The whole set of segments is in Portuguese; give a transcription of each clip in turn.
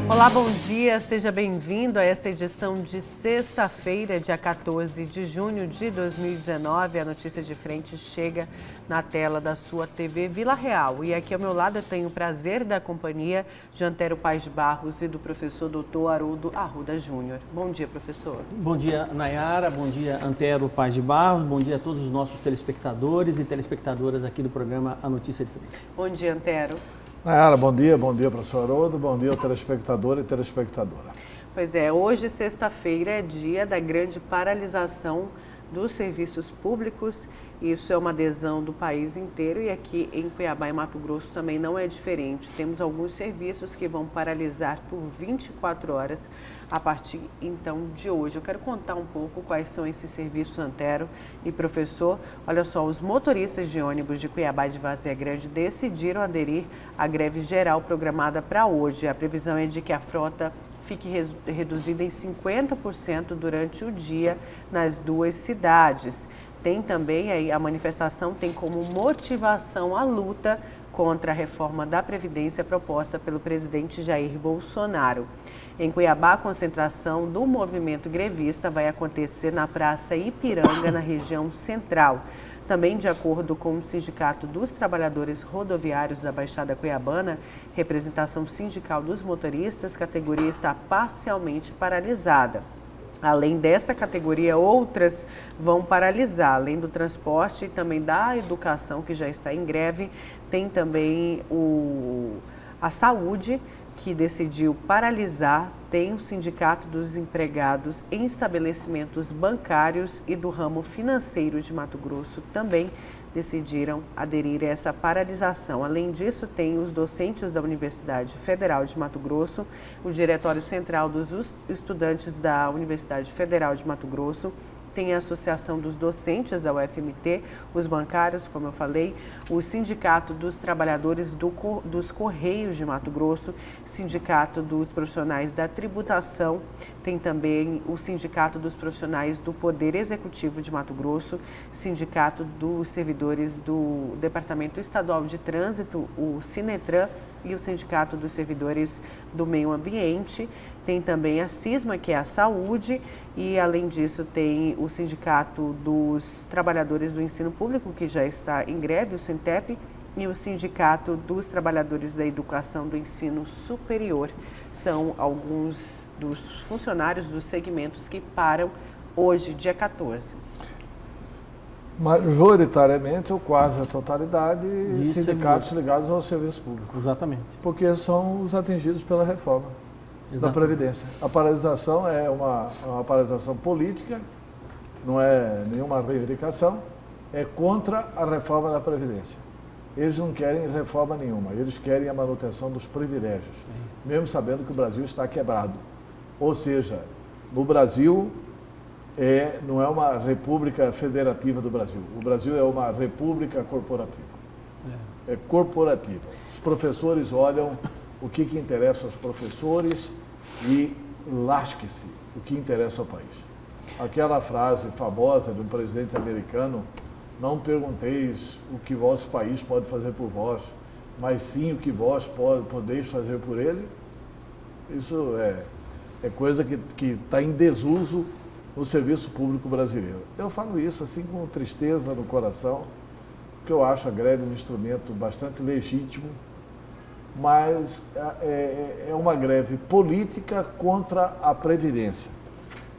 Olá, bom dia, seja bem-vindo a esta edição de sexta-feira, dia 14 de junho de 2019. A notícia de frente chega na tela da sua TV Vila Real. E aqui ao meu lado eu tenho o prazer da companhia de Antero Paz de Barros e do professor Dr. Haroldo Arruda Júnior. Bom dia, professor. Bom dia, Nayara, bom dia, Antero Paz de Barros, bom dia a todos os nossos telespectadores e telespectadoras aqui do programa A Notícia de Frente. Bom dia, Antero. Nayara, bom dia, professor Haroldo, bom dia ao telespectador e telespectadora. Pois é, hoje, sexta-feira, é dia da grande paralisação dos serviços públicos. Isso é uma adesão do país inteiro e aqui em Cuiabá e Mato Grosso também não é diferente. Temos alguns serviços que vão paralisar por 24 horas a partir então de hoje. Eu quero contar um pouco quais são esses serviços, Antero e professor. Olha só, os motoristas de ônibus de Cuiabá e de Várzea Grande decidiram aderir à greve geral programada para hoje. A previsão é de que a frota fique reduzida em 50% durante o dia nas duas cidades. Tem também, a manifestação tem como motivação a luta contra a reforma da Previdência proposta pelo presidente Jair Bolsonaro. Em Cuiabá, a concentração do movimento grevista vai acontecer na Praça Ipiranga, na região central. Também, de acordo com o Sindicato dos Trabalhadores Rodoviários da Baixada Cuiabana, representação sindical dos motoristas, a categoria está parcialmente paralisada. Além dessa categoria, outras vão paralisar, além do transporte e também da educação, que já está em greve. Tem também a saúde, que decidiu paralisar. Tem o Sindicato dos Empregados em Estabelecimentos Bancários e do Ramo Financeiro de Mato Grosso também decidiram aderir a essa paralisação. Além disso, tem os docentes da Universidade Federal de Mato Grosso, o Diretório Central dos Estudantes da Universidade Federal de Mato Grosso, tem a Associação dos Docentes da UFMT, os bancários, como eu falei, o Sindicato dos Trabalhadores dos Correios de Mato Grosso, Sindicato dos Profissionais da Tributação, tem também o Sindicato dos Profissionais do Poder Executivo de Mato Grosso, Sindicato dos Servidores do Departamento Estadual de Trânsito, o Sinetran, e o Sindicato dos Servidores do Meio Ambiente. Tem também a CISMA, que é a saúde, e além disso tem o Sindicato dos Trabalhadores do Ensino Público, que já está em greve, o SINTEP, e o Sindicato dos Trabalhadores da Educação do Ensino Superior. São alguns dos funcionários dos segmentos que param hoje, dia 14. Majoritariamente, ou quase a totalidade, Isso sindicatos ligados ao serviço público. Exatamente. Porque são os atingidos pela reforma da Previdência. A paralisação é uma paralisação política, não é nenhuma reivindicação, é contra a reforma da Previdência. Eles não querem reforma nenhuma, eles querem a manutenção dos privilégios, mesmo sabendo que o Brasil está quebrado. Ou seja, no Brasil, não é uma república federativa do Brasil. O Brasil é uma república corporativa. É corporativa. Os professores olham o que interessa aos professores e lasque-se o que interessa ao país. Aquela frase famosa de um presidente americano: não pergunteis o que vosso país pode fazer por vós, mas sim o que vós podeis fazer por ele. Isso é coisa que está em desuso no serviço público brasileiro. Eu falo isso assim com tristeza no coração, porque eu acho a greve um instrumento bastante legítimo, mas é uma greve política contra a Previdência.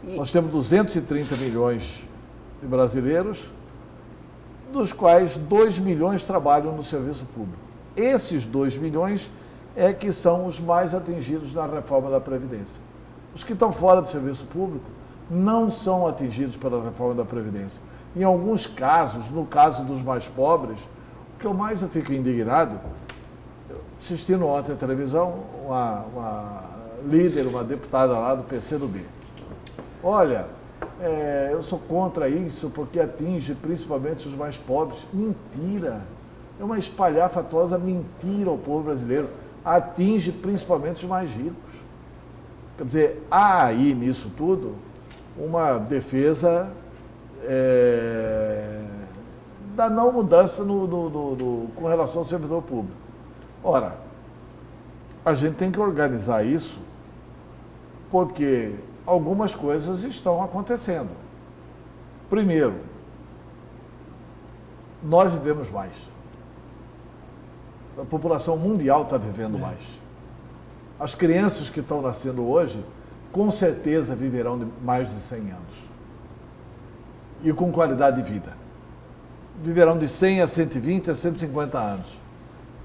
Nós temos 230 milhões de brasileiros, dos quais 2 milhões trabalham no serviço público. Esses 2 milhões é que são os mais atingidos na reforma da Previdência. Os que estão fora do serviço público não são atingidos pela reforma da Previdência. Em alguns casos, no caso dos mais pobres, o que eu mais fico indignado, assistindo ontem à televisão, uma líder, uma deputada lá do PCdoB. Olha, eu sou contra isso porque atinge principalmente os mais pobres. Mentira! É uma espalhafatosa mentira ao povo brasileiro. Atinge principalmente os mais ricos. Quer dizer, há aí nisso tudo uma defesa da não mudança com relação ao servidor público. Ora, a gente tem que organizar isso porque algumas coisas estão acontecendo. Primeiro, nós vivemos mais. A população mundial está vivendo mais. As crianças que estão nascendo hoje, com certeza viverão mais de 100 anos. E com qualidade de vida. Viverão de 100 a 120 a 150 anos.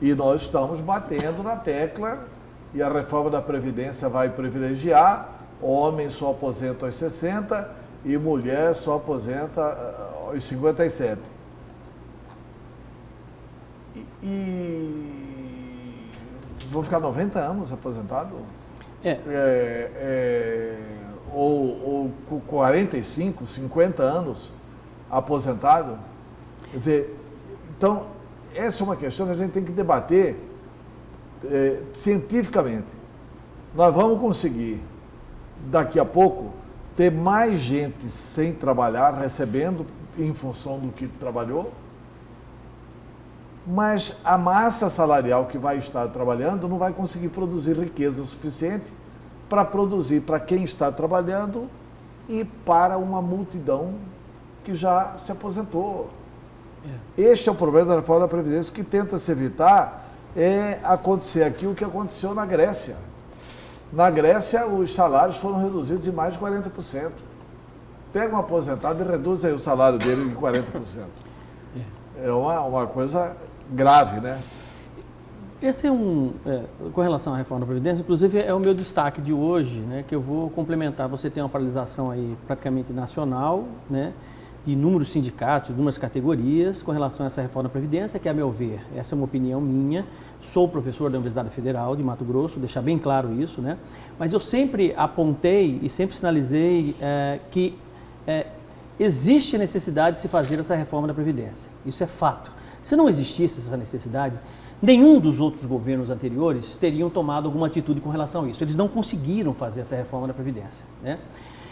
E nós estamos batendo na tecla, e a reforma da Previdência vai privilegiar: homem só aposenta aos 60 e mulher só aposenta aos 57. E vou ficar 90 anos aposentado? Ou com 45, 50 anos aposentado? Quer dizer, então, essa é uma questão que a gente tem que debater cientificamente. Nós vamos conseguir, daqui a pouco, ter mais gente sem trabalhar, recebendo em função do que trabalhou, mas a massa salarial que vai estar trabalhando não vai conseguir produzir riqueza o suficiente para produzir para quem está trabalhando e para uma multidão que já se aposentou. Este é o problema da reforma da Previdência. O que tenta se evitar é acontecer aqui o que aconteceu na Grécia. Na Grécia, os salários foram reduzidos em mais de 40%. Pega um aposentado e reduz aí o salário dele em 40%. É uma coisa grave, né? Esse é com relação à reforma da Previdência, inclusive é o meu destaque de hoje, né, que eu vou complementar. Você tem uma paralisação aí praticamente nacional, né, de inúmeros sindicatos, de inúmeras categorias com relação a essa reforma da Previdência, que, a meu ver, essa é uma opinião minha. Sou professor da Universidade Federal de Mato Grosso, deixar bem claro isso, né? Mas eu sempre apontei e sempre sinalizei que existe necessidade de se fazer essa reforma da Previdência. Isso é fato. Se não existisse essa necessidade, nenhum dos outros governos anteriores teriam tomado alguma atitude com relação a isso. Eles não conseguiram fazer essa reforma da Previdência, né?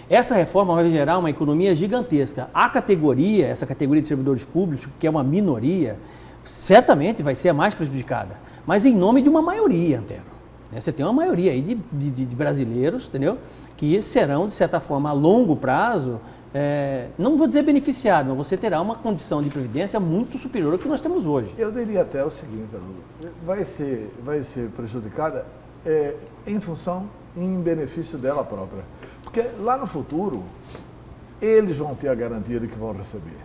Essa reforma vai gerar uma economia gigantesca. Essa categoria de servidores públicos, que é uma minoria, certamente vai ser a mais prejudicada, mas em nome de uma maioria, Antero. Você tem uma maioria aí de brasileiros, entendeu? Que serão, de certa forma, a longo prazo, não vou dizer beneficiados, mas você terá uma condição de previdência muito superior ao que nós temos hoje. Eu diria até o seguinte, vai ser prejudicada em benefício dela própria. Porque lá no futuro, eles vão ter a garantia de que vão receber.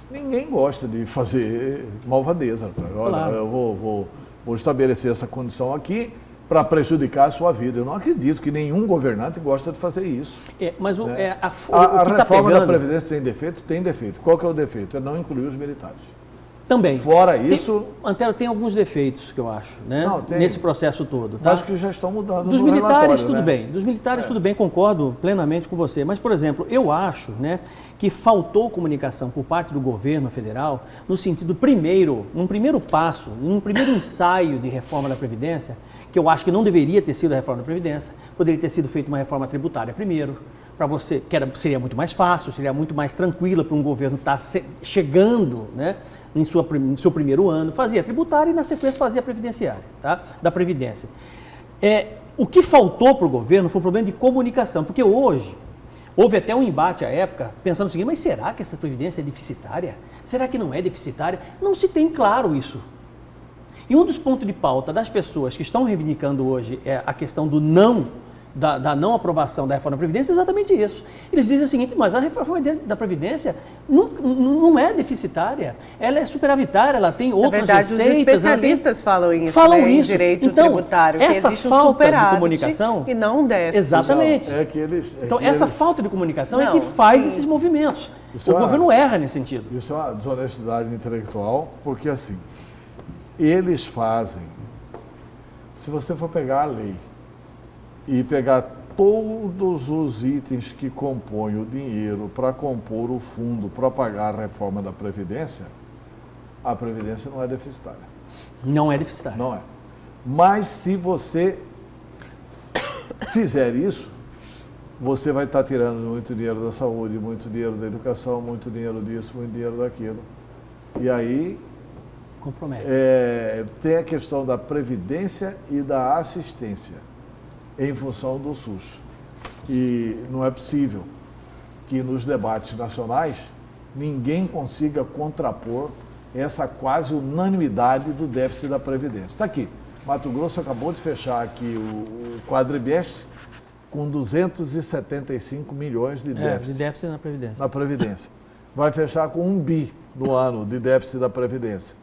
Ninguém gosta de fazer malvadeza. Olha, claro. Eu vou estabelecer essa condição aqui para prejudicar a sua vida. Eu não acredito que nenhum governante gosta de fazer isso. Mas né? a reforma da Previdência tem defeito? Tem defeito. Qual que é o defeito? É não incluir os militares. Também. Fora isso... Antero, tem alguns defeitos que eu acho, né? Não, tem. Nesse processo todo. Tá? Acho que já estão mudando Dos no militares, tudo né? bem. Dos militares, tudo bem, concordo plenamente com você. Mas, por exemplo, eu acho, né, que faltou comunicação por parte do governo federal no sentido, um primeiro passo, um primeiro ensaio de reforma da Previdência, que eu acho que não deveria ter sido a reforma da Previdência, poderia ter sido feita uma reforma tributária primeiro, para você, seria muito mais fácil, seria muito mais tranquila para um governo estar chegando, né, em seu primeiro ano, fazia tributária e na sequência fazia previdenciária, tá? Da Previdência. O que faltou para o governo foi um problema de comunicação, porque hoje houve até um embate à época, pensando o seguinte: mas será que essa Previdência é deficitária? Será que não é deficitária? Não se tem claro isso. E um dos pontos de pauta das pessoas que estão reivindicando hoje a questão do da não aprovação da reforma da Previdência é exatamente isso. Eles dizem o seguinte: mas a reforma da Previdência não é deficitária, ela é superavitária, ela tem outras receitas. Os especialistas falam isso, falam né, isso. em direito então, tributário, essa que existe falta de comunicação e não um déficit. Exatamente. Essa falta de comunicação é que faz esses movimentos. O governo erra nesse sentido. Isso é uma desonestidade intelectual, porque assim, eles fazem, se você for pegar a lei e pegar todos os itens que compõem o dinheiro para compor o fundo para pagar a reforma da Previdência, a Previdência não é deficitária. Não é deficitária. Não é. Mas se você fizer isso, você vai estar tirando muito dinheiro da saúde, muito dinheiro da educação, muito dinheiro disso, muito dinheiro daquilo. E aí compromete. Tem a questão da Previdência e da assistência em função do SUS. E não é possível que nos debates nacionais ninguém consiga contrapor essa quase unanimidade do déficit da Previdência. Está aqui, Mato Grosso acabou de fechar aqui o quadrimestre com 275 milhões de déficit. De déficit na Previdência. Na Previdência. Vai fechar com 1 bi no ano de déficit da Previdência.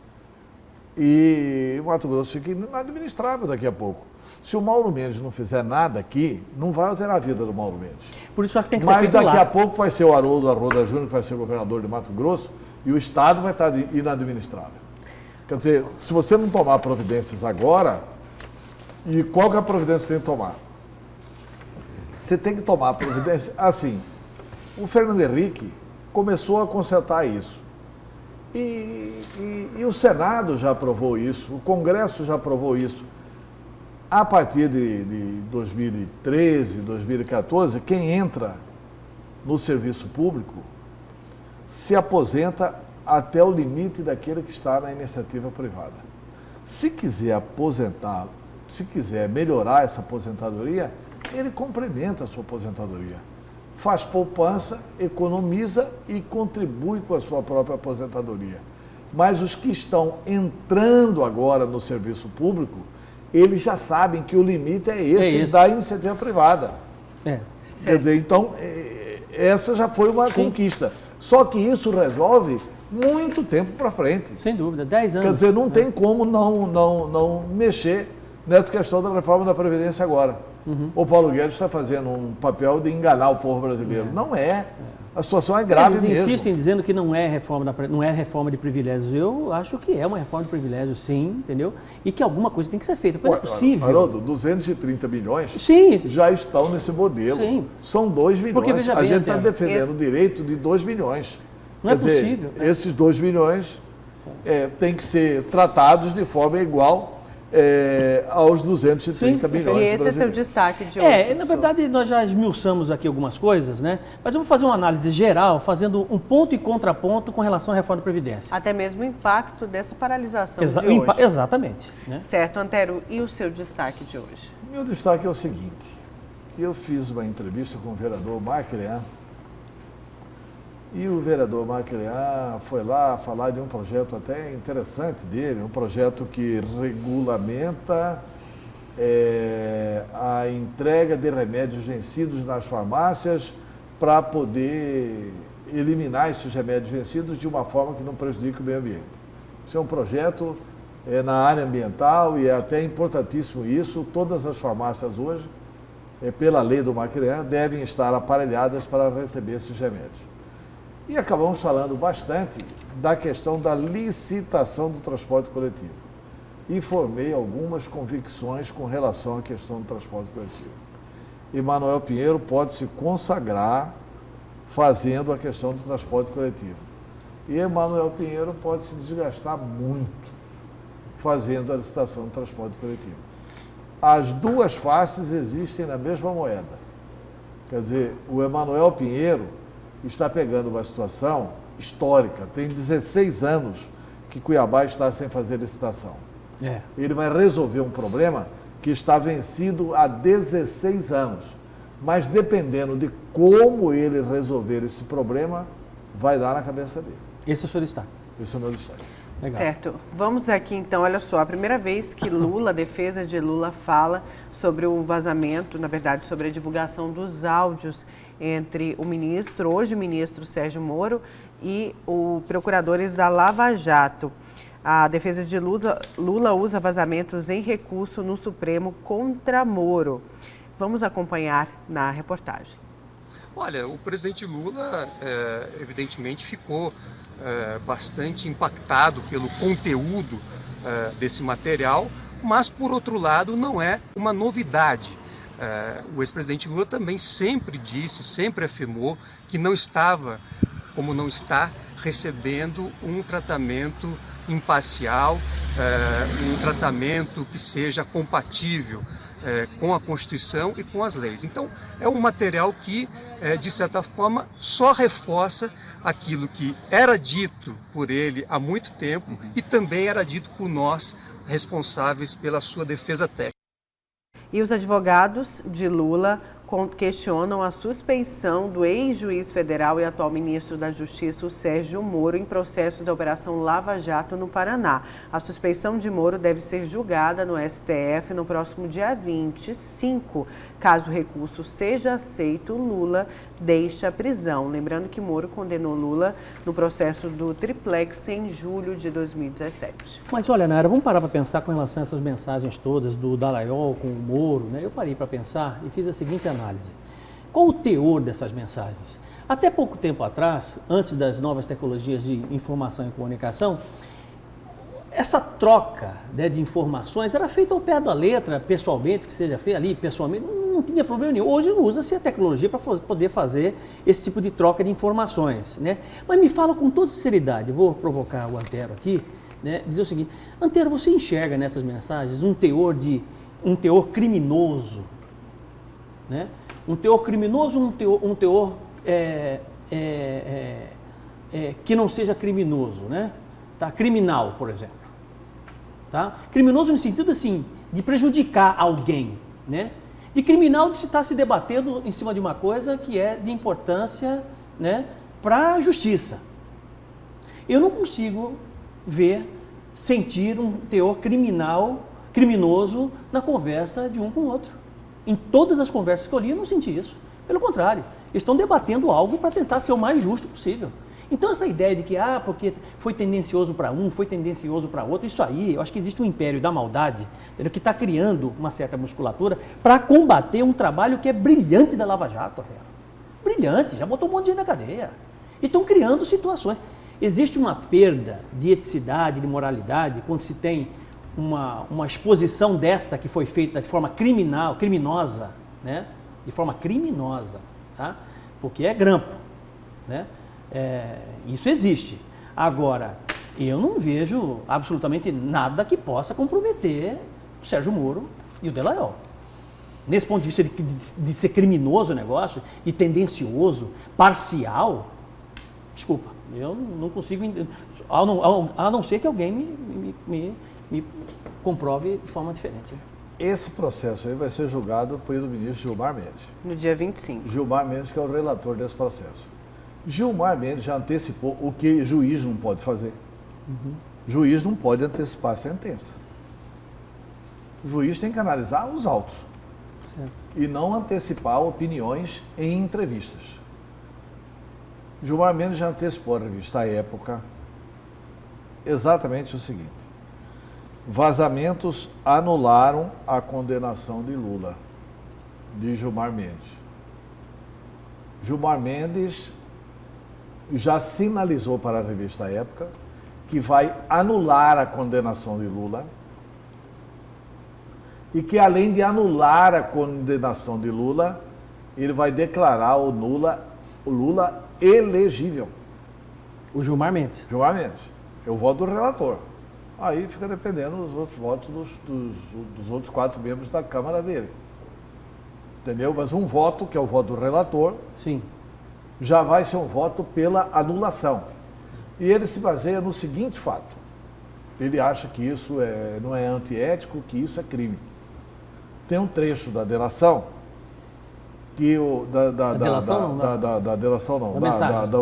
E o Mato Grosso fica inadministrável daqui a pouco. Se o Mauro Mendes não fizer nada aqui, não vai alterar a vida do Mauro Mendes. Por isso acho que tem que ser Mas feito daqui lá. a pouco vai ser o Haroldo Arruda Júnior, que vai ser o governador de Mato Grosso, e o Estado vai estar inadministrável. Quer dizer, se você não tomar providências agora, e qual que é a providência que você tem que tomar? Você tem que tomar a providência assim. O Fernando Henrique começou a consertar isso. E o Senado já aprovou isso, o Congresso já aprovou isso. A partir de 2013, 2014, quem entra no serviço público se aposenta até o limite daquele que está na iniciativa privada. Se quiser aposentar, se quiser melhorar essa aposentadoria, ele complementa a sua aposentadoria. Faz poupança, economiza e contribui com a sua própria aposentadoria. Mas os que estão entrando agora no serviço público, eles já sabem que o limite é esse da iniciativa privada. Quer dizer, então, essa já foi uma conquista. Só que isso resolve muito tempo para frente. Sem dúvida, 10 anos. Quer dizer, não tem como não mexer nessa questão da reforma da Previdência agora. O Paulo Guedes está fazendo um papel de enganar o povo brasileiro. Não é. A situação é grave mesmo. Eles insistem dizendo que não é reforma de privilégios. Eu acho que é uma reforma de privilégios, sim, entendeu? E que alguma coisa tem que ser feita. Não é possível. Haroldo, 230 bilhões já estão nesse modelo. Sim. São 2 bilhões. Porque, veja bem, a gente está defendendo o direito de 2 bilhões. Não é possível. Esses 2 bilhões têm que ser tratados de forma igual aos 230 bilhões. E esse é seu destaque de hoje. Na verdade, nós já esmiuçamos aqui algumas coisas, né? Mas eu vou fazer uma análise geral, fazendo um ponto e contraponto com relação à reforma da Previdência. Até mesmo o impacto dessa paralisação de hoje. Exatamente. Né? Certo, Antero, e o seu destaque de hoje? Meu destaque é o seguinte, eu fiz uma entrevista com o vereador Marcrean, e o vereador Marcrean foi lá falar de um projeto até interessante dele, um projeto que regulamenta a entrega de remédios vencidos nas farmácias para poder eliminar esses remédios vencidos de uma forma que não prejudique o meio ambiente. Isso é um projeto na área ambiental e é até importantíssimo isso. Todas as farmácias hoje, pela lei do Marcrean, devem estar aparelhadas para receber esses remédios. E acabamos falando bastante da questão da licitação do transporte coletivo. E formei algumas convicções com relação à questão do transporte coletivo. Emanuel Pinheiro pode se consagrar fazendo a questão do transporte coletivo. E Emanuel Pinheiro pode se desgastar muito fazendo a licitação do transporte coletivo. As duas faces existem na mesma moeda. Quer dizer, o Emanuel Pinheiro está pegando uma situação histórica. Tem 16 anos que Cuiabá está sem fazer licitação. Ele vai resolver um problema que está vencido há 16 anos. Mas dependendo de como ele resolver esse problema, vai dar na cabeça dele. Esse é o seu destaque. Esse é o meu destaque. Legal. Certo. Vamos aqui então, olha só, a primeira vez que Lula, a defesa de Lula, fala sobre o vazamento, na verdade, sobre a divulgação dos áudios entre o ministro, hoje o ministro Sérgio Moro, e os procuradores da Lava Jato. A defesa de Lula usa vazamentos em recurso no Supremo contra Moro. Vamos acompanhar na reportagem. Olha, o presidente Lula, evidentemente, ficou bastante impactado pelo conteúdo desse material, mas, por outro lado, não é uma novidade. O ex-presidente Lula também sempre disse, sempre afirmou que não estava, como não está, recebendo um tratamento imparcial, um tratamento que seja compatível com a Constituição e com as leis. Então, é um material que, de certa forma, só reforça aquilo que era dito por ele há muito tempo e também era dito por nós, responsáveis pela sua defesa técnica. E os advogados de Lula questionam a suspeição do ex-juiz federal e atual ministro da Justiça, o Sérgio Moro, em processo da Operação Lava Jato no Paraná. A suspeição de Moro deve ser julgada no STF no próximo dia 25. Caso o recurso seja aceito, Lula deixa a prisão. Lembrando que Moro condenou Lula no processo do Triplex em julho de 2017. Mas olha, Nayara, vamos parar para pensar com relação a essas mensagens todas do Dallagnol com o Moro, né? Eu parei para pensar e fiz a seguinte análise. Qual o teor dessas mensagens? Até pouco tempo atrás, antes das novas tecnologias de informação e comunicação, essa troca, né, de informações era feita ao pé da letra, pessoalmente, que seja feita ali, pessoalmente, não tinha problema nenhum. Hoje usa-se a tecnologia para poder fazer esse tipo de troca de informações, né? Mas me fala com toda sinceridade, vou provocar o Antero aqui, né, dizer o seguinte: Antero, você enxerga nessas mensagens um teor criminoso, né? Um teor criminoso, um teor que não seja criminoso, né? Tá? Criminal, por exemplo. Tá? Criminoso no sentido assim, de prejudicar alguém, né? De criminal de se estar se debatendo em cima de uma coisa que é de importância, né, para a justiça. Eu não consigo sentir um teor criminoso na conversa de um com o outro. Em todas as conversas que eu li, eu não senti isso. Pelo contrário, eles estão debatendo algo para tentar ser o mais justo possível. Então essa ideia de que, porque foi tendencioso para um, foi tendencioso para outro, isso aí, eu acho que existe um império da maldade, entendeu? Que está criando uma certa musculatura para combater um trabalho que é brilhante da Lava Jato. Brilhante, já botou um monte de gente na cadeia. E estão criando situações. Existe uma perda de eticidade, de moralidade, quando se tem uma exposição dessa que foi feita de forma criminosa, né? De forma criminosa, tá? Porque é grampo, né? Isso existe. Agora, eu não vejo absolutamente nada que possa comprometer o Sérgio Moro e o Dallagnol. Nesse ponto de vista de ser criminoso o negócio, e tendencioso, parcial, desculpa, eu não consigo, a não ser que alguém me comprove de forma diferente. Esse processo aí vai ser julgado pelo ministro Gilmar Mendes. No dia 25. Gilmar Mendes, que é o relator desse processo. Gilmar Mendes já antecipou o que juiz não pode fazer. Uhum. Juiz não pode antecipar a sentença. O juiz tem que analisar os autos. Certo. E não antecipar opiniões em entrevistas. Gilmar Mendes já antecipou a revista à época exatamente o seguinte: vazamentos anularam a condenação de Lula, de Gilmar Mendes. Gilmar Mendes já sinalizou para a revista Época que vai anular a condenação de Lula e que, além de anular a condenação de Lula, ele vai declarar o Lula elegível. O Gilmar Mendes? Gilmar Mendes. Eu voto do relator. Aí fica dependendo dos outros votos dos outros 4 membros da Câmara dele. Entendeu? Mas um voto, que é o voto do relator, sim, já vai ser um voto pela anulação. E ele se baseia no seguinte fato: ele acha que isso não é antiético, que isso é crime. Tem um trecho da delação que do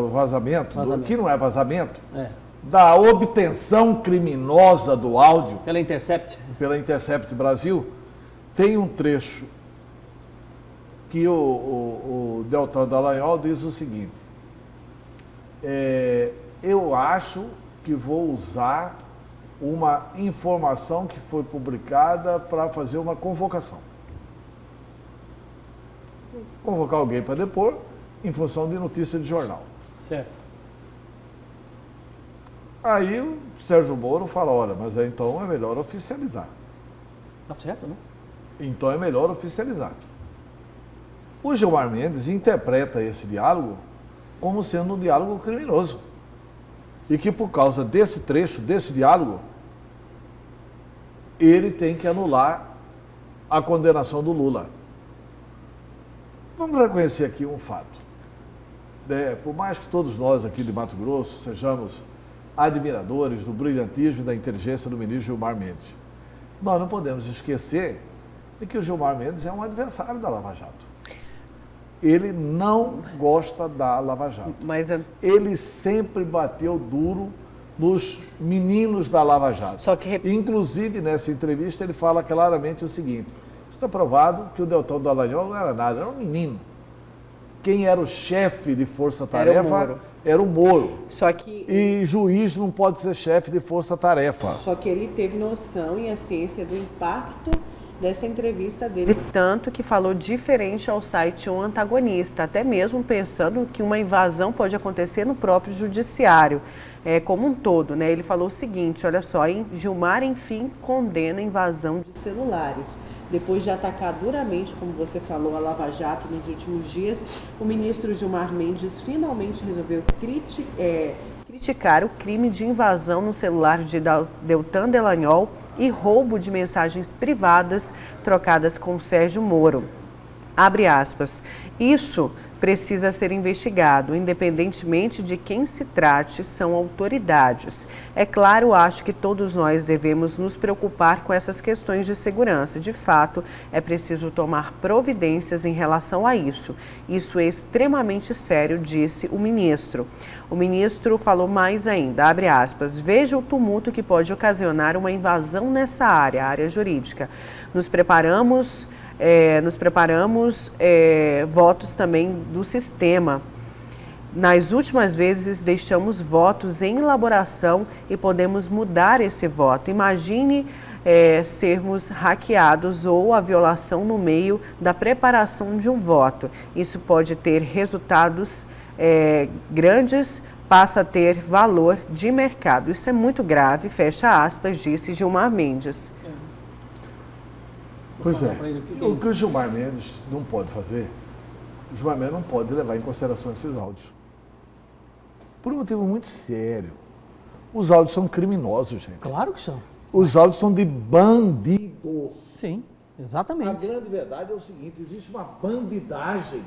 vazamento, que não é vazamento, da obtenção criminosa do áudio pela Intercept Brasil, tem um trecho que o Deltan Dallagnol diz o seguinte: eu acho que vou usar uma informação que foi publicada para fazer uma convocação. Convocar alguém para depor em função de notícia de jornal. Certo. Aí o Sérgio Moro fala: olha, mas então é melhor oficializar. Tá certo, né? Então é melhor oficializar. O Gilmar Mendes interpreta esse diálogo como sendo um diálogo criminoso. E que, por causa desse trecho, desse diálogo, ele tem que anular a condenação do Lula. Vamos reconhecer aqui um fato. Por mais que todos nós aqui de Mato Grosso sejamos admiradores do brilhantismo e da inteligência do ministro Gilmar Mendes, nós não podemos esquecer de que o Gilmar Mendes é um adversário da Lava Jato. ele não gosta da Lava Jato. Ele sempre bateu duro nos meninos da Lava Jato. Inclusive, nessa entrevista, ele fala claramente o seguinte: está provado que o Deltan Dallagnol não era nada, era um menino. Quem era o chefe de força-tarefa era o Moro. E juiz não pode ser chefe de força-tarefa. Só que ele teve noção e a ciência do impacto dessa entrevista dele. Tanto que falou diferente ao site Um Antagonista, até mesmo pensando que uma invasão pode acontecer no próprio judiciário, como um todo, né? Ele falou o seguinte, olha só, Gilmar, enfim, condena a invasão de celulares. Depois de atacar duramente, como você falou, a Lava Jato nos últimos dias, o ministro Gilmar Mendes finalmente resolveu criticar o crime de invasão no celular de Deltan Dallagnol e roubo de mensagens privadas trocadas com Sérgio Moro. Abre aspas. Isso precisa ser investigado, independentemente de quem se trate, são autoridades. É claro, acho que todos nós devemos nos preocupar com essas questões de segurança. De fato, é preciso tomar providências em relação a isso. Isso é extremamente sério, disse o ministro. O ministro falou mais ainda, abre aspas, veja o tumulto que pode ocasionar uma invasão nessa área, a área jurídica. Nos preparamos votos também do sistema. Nas últimas vezes, deixamos votos em elaboração e podemos mudar esse voto. Imagine sermos hackeados ou a violação no meio da preparação de um voto. Isso pode ter resultados grandes, passa a ter valor de mercado. Isso é muito grave, fecha aspas, disse Gilmar Mendes. Pois é, o que o Gilmar Mendes não pode fazer, o Gilmar Mendes não pode levar em consideração esses áudios. Por um motivo muito sério. Os áudios são criminosos, gente. Claro que são. Os áudios são de bandidos. Sim, exatamente. A grande verdade é o seguinte, existe uma bandidagem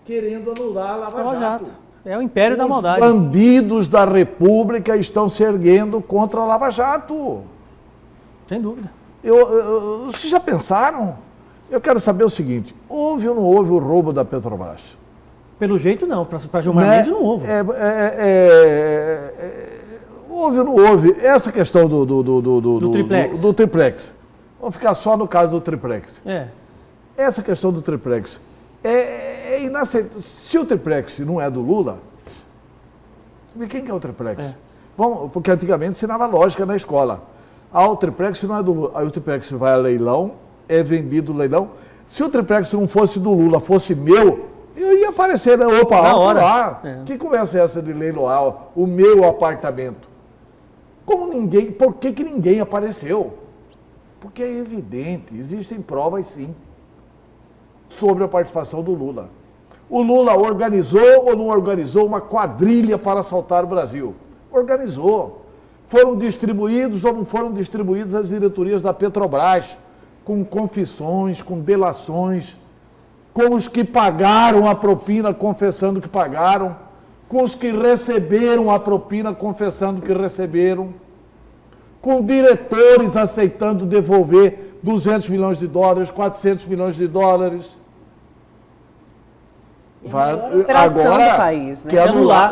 querendo anular a Lava Jato. É o império da maldade. Os bandidos da República estão se erguendo contra a Lava Jato. Sem dúvida. Vocês já pensaram? Eu quero saber o seguinte, houve ou não houve o roubo da Petrobras? Pelo jeito não, para Gilmar Mendes não houve. Houve ou não houve? Essa questão do triplex. Do triplex. Vamos ficar só no caso do triplex. Essa questão do triplex é inaceitável. Se o triplex não é do Lula, de quem que é o triplex? Porque antigamente ensinava lógica na escola. O triplex não é do Lula. Aí o triplex vai a leilão, é vendido no leilão. Se o triplex não fosse do Lula, fosse meu, eu ia aparecer, né? Opa, na hora. Lá. Que conversa é essa de leiloar o meu apartamento? Por que ninguém apareceu? Porque é evidente, existem provas sim, sobre a participação do Lula. O Lula organizou ou não organizou uma quadrilha para assaltar o Brasil? Organizou. Foram distribuídos ou não foram distribuídos as diretorias da Petrobras, com confissões, com delações, com os que pagaram a propina confessando que pagaram, com os que receberam a propina confessando que receberam, com diretores aceitando devolver 200 milhões de dólares, 400 milhões de dólares. Agora, do país, né?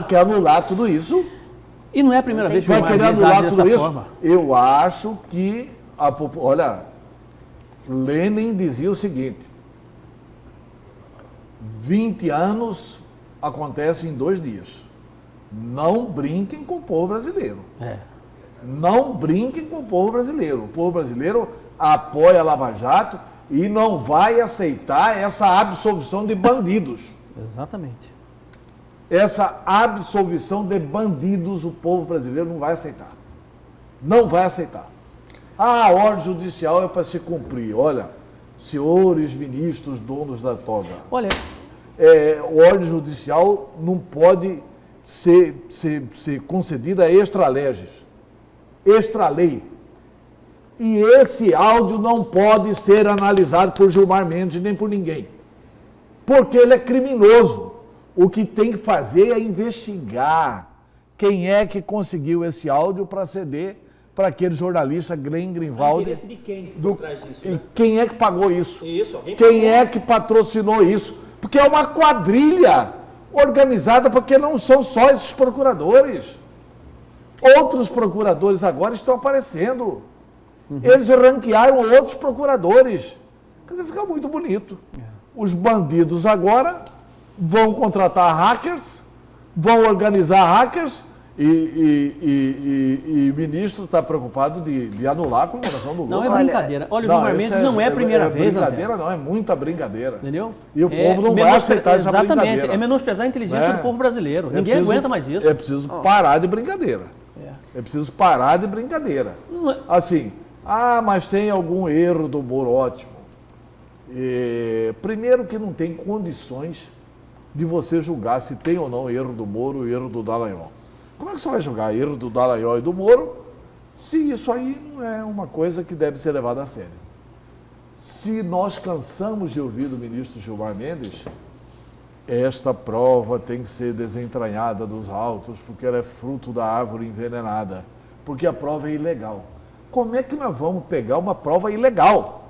Quer anular tudo isso. E não é a primeira vez que vai querer anular tudo isso. Forma. Eu acho que olha, Lenin dizia o seguinte: 20 anos acontecem em 2 dias. Não brinquem com o povo brasileiro. Não brinquem com o povo brasileiro. O povo brasileiro apoia a Lava Jato e não vai aceitar essa absolvição de bandidos. Exatamente. Essa absolvição de bandidos o povo brasileiro não vai aceitar. Não vai aceitar. A ordem judicial é para se cumprir. Olha, senhores ministros, donos da toga. Olha, ordem judicial não pode ser concedida extra legis, extra lei. E esse áudio não pode ser analisado por Gilmar Mendes nem por ninguém. Porque ele é criminoso. O que tem que fazer é investigar quem é que conseguiu esse áudio para ceder para aquele jornalista Glenn Greenwald. Interesse de quem por trás disso? Né? Quem é que pagou isso? Alguém quem é que patrocinou isso? Porque é uma quadrilha organizada, porque não são só esses procuradores. Outros procuradores agora estão aparecendo. Eles ranquearam outros procuradores. Quer dizer, fica muito bonito. Os bandidos agora vão contratar hackers, vão organizar hackers e o ministro está preocupado de anular a comemoração do Lula. Não é brincadeira. Olha, o Gilmar Mendes não é a primeira vez, brincadeira Antero. não, é muita brincadeira. Entendeu? E o povo não vai aceitar essa brincadeira. Exatamente, é menosprezar a inteligência do povo brasileiro. Ninguém aguenta mais isso. É preciso parar de brincadeira. É preciso parar de brincadeira. Assim, mas tem algum erro do Moro, ótimo. Primeiro que não tem condições de você julgar se tem ou não erro do Moro e erro do Dallagnol. Como é que você vai julgar erro do Dallagnol e do Moro se isso aí não é uma coisa que deve ser levada a sério? Se nós cansamos de ouvir do ministro Gilmar Mendes, esta prova tem que ser desentranhada dos autos porque ela é fruto da árvore envenenada, porque a prova é ilegal. Como é que nós vamos pegar uma prova ilegal?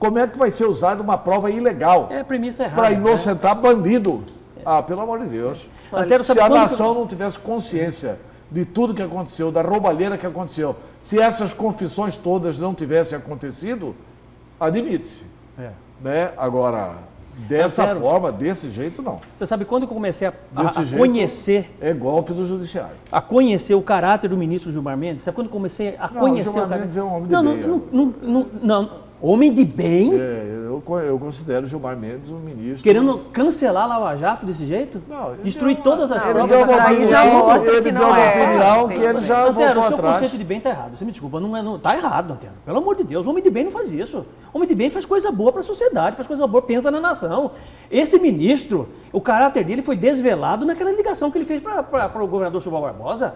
Como é que vai ser usada uma prova ilegal? É a premissa errada. Para inocentar bandido. Pelo amor de Deus. Antero, se a nação não tivesse consciência de tudo que aconteceu, da roubalheira que aconteceu, se essas confissões todas não tivessem acontecido, admite-se. Né? Agora, dessa forma, desse jeito, não. Você sabe quando eu comecei a conhecer... É golpe do judiciário. A conhecer o caráter do ministro Gilmar Mendes? Sabe quando eu comecei a conhecer o Gilmar caráter... Mendes é um homem de bem. Não. Homem de bem? Eu considero Gilmar Mendes um ministro... Querendo cancelar a Lava Jato desse jeito? Não, destruir todas as provas. Ele deu uma opinião que ele já voltou Antero, atrás. O seu conceito de bem está errado. Você me desculpa, não está errado, Antero. Pelo amor de Deus, homem de bem não faz isso. Homem de bem faz coisa boa para a sociedade, faz coisa boa, pensa na nação. Esse ministro, o caráter dele foi desvelado naquela ligação que ele fez para o governador Silval Barbosa.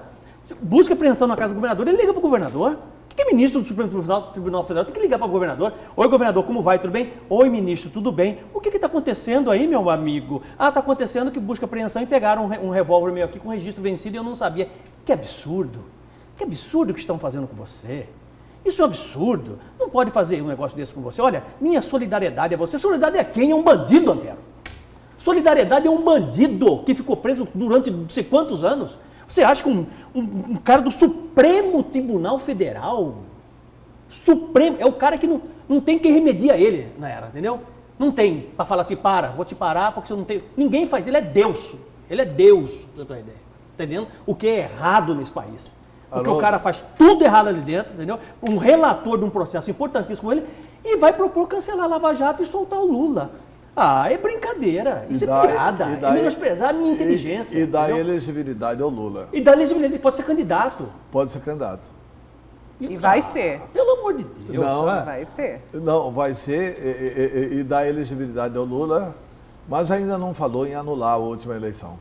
Busca apreensão na casa do governador, ele liga para o governador. O que é ministro do Supremo Tribunal Federal? Tem que ligar para o governador. Oi, governador, como vai? Tudo bem? Oi, ministro, tudo bem? O que está acontecendo aí, meu amigo? Está acontecendo que busca apreensão e pegaram um revólver meu aqui com registro vencido e eu não sabia. Que absurdo. Que absurdo que estão fazendo com você. Isso é um absurdo. Não pode fazer um negócio desse com você. Olha, minha solidariedade é você. Solidariedade é quem? É um bandido, Antero. Solidariedade é um bandido que ficou preso durante não sei quantos anos. Você acha que um cara do Supremo Tribunal Federal, é o cara que não tem quem remedia ele na era, entendeu? Não tem para falar assim, vou te parar porque você não tem... Ninguém faz, ele é Deus, pra tua ideia, entendendo? O que é errado nesse país. Porque o cara faz tudo errado ali dentro, entendeu? Um relator de um processo importantíssimo como ele, e vai propor cancelar a Lava Jato e soltar o Lula. É brincadeira, isso é piada, é menosprezar a minha inteligência. E dá elegibilidade ao Lula. E dá elegibilidade, ele pode ser candidato. Pode ser candidato. E vai ser. Pelo amor de Deus. Não, vai ser. Não, vai ser e dá elegibilidade ao Lula, mas ainda não falou em anular a última eleição.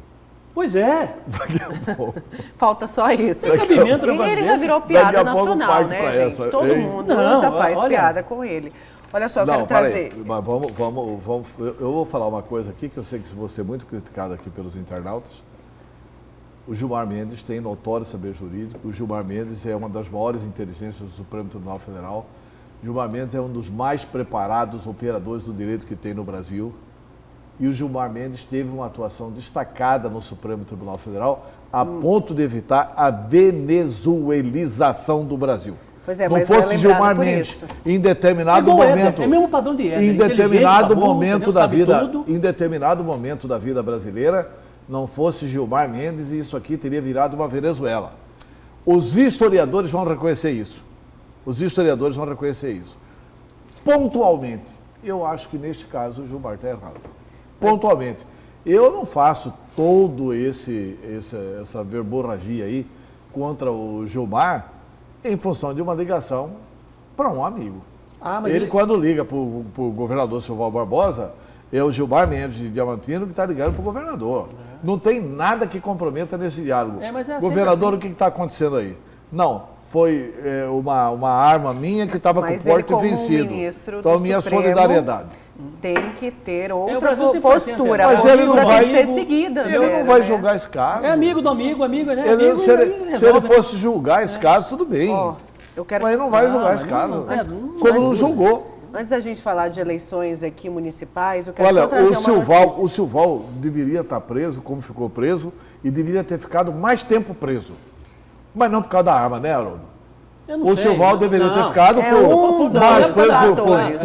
Pois é. Daqui a pouco. Falta só isso. Cabimento e ele já virou piada nacional, né, gente? Todo mundo já faz piada com ele. Olha só, eu quero trazer... Mas vamos, eu vou falar uma coisa aqui que eu sei que vou ser muito criticado aqui pelos internautas. O Gilmar Mendes tem notório saber jurídico. O Gilmar Mendes é uma das maiores inteligências do Supremo Tribunal Federal. O Gilmar Mendes é um dos mais preparados operadores do direito que tem no Brasil. E o Gilmar Mendes teve uma atuação destacada no Supremo Tribunal Federal a ponto de evitar a venezuelização do Brasil. Pois é, não fosse Gilmar Mendes, em determinado momento, é mesmo padrão de Éder, em determinado momento da vida, em determinado momento da vida brasileira, não fosse Gilmar Mendes e isso aqui teria virado uma Venezuela. Os historiadores vão reconhecer isso. Os historiadores vão reconhecer isso. Pontualmente, eu acho que neste caso o Gilmar está errado. Pontualmente. Eu não faço todo essa verborragia aí contra o Gilmar em função de uma ligação para um amigo. Ele, quando liga para o governador Silval Barbosa, é o Gilmar Mendes de Diamantino que está ligando para o governador. Não tem nada que comprometa nesse diálogo. Governador, assim. O que está acontecendo aí? Não, foi uma arma minha que estava com o porte vencido. Então, minha solidariedade. Tem que ter outra postura. Mas ele não vai ser seguida. Ele não vai julgar esse caso. É amigo do amigo, né? Se ele fosse julgar esse caso, tudo bem. Eu quero... Mas ele não vai julgar esse caso. Como não julgou. Antes da gente falar de eleições aqui municipais, eu quero Olha, só trazer uma notícia. O Silval deveria estar preso, como ficou preso, e deveria ter ficado mais tempo preso. Mas não por causa da arma, né, Haroldo? O Silval deveria ter ficado por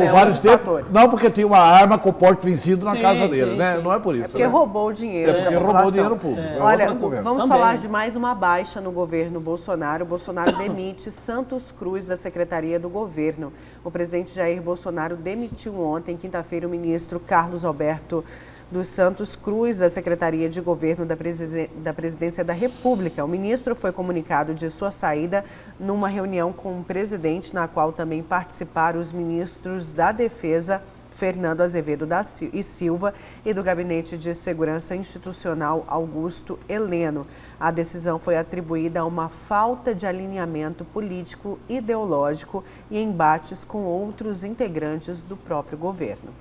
vários tempos. Não porque tinha uma arma com porte vencido na casa dele, né? Não é por isso. É porque roubou o dinheiro. É porque roubou o dinheiro público. Olha, vamos falar de mais uma baixa no governo Bolsonaro. O Bolsonaro demite Santos Cruz da Secretaria do Governo. O presidente Jair Bolsonaro demitiu ontem, quinta-feira, o ministro Carlos Alberto dos Santos Cruz, da Secretaria de Governo da Presidência da República. O ministro foi comunicado de sua saída numa reunião com o presidente, na qual também participaram os ministros da Defesa, Fernando Azevedo e Silva, e do Gabinete de Segurança Institucional, Augusto Heleno. A decisão foi atribuída a uma falta de alinhamento político, ideológico e embates com outros integrantes do próprio governo.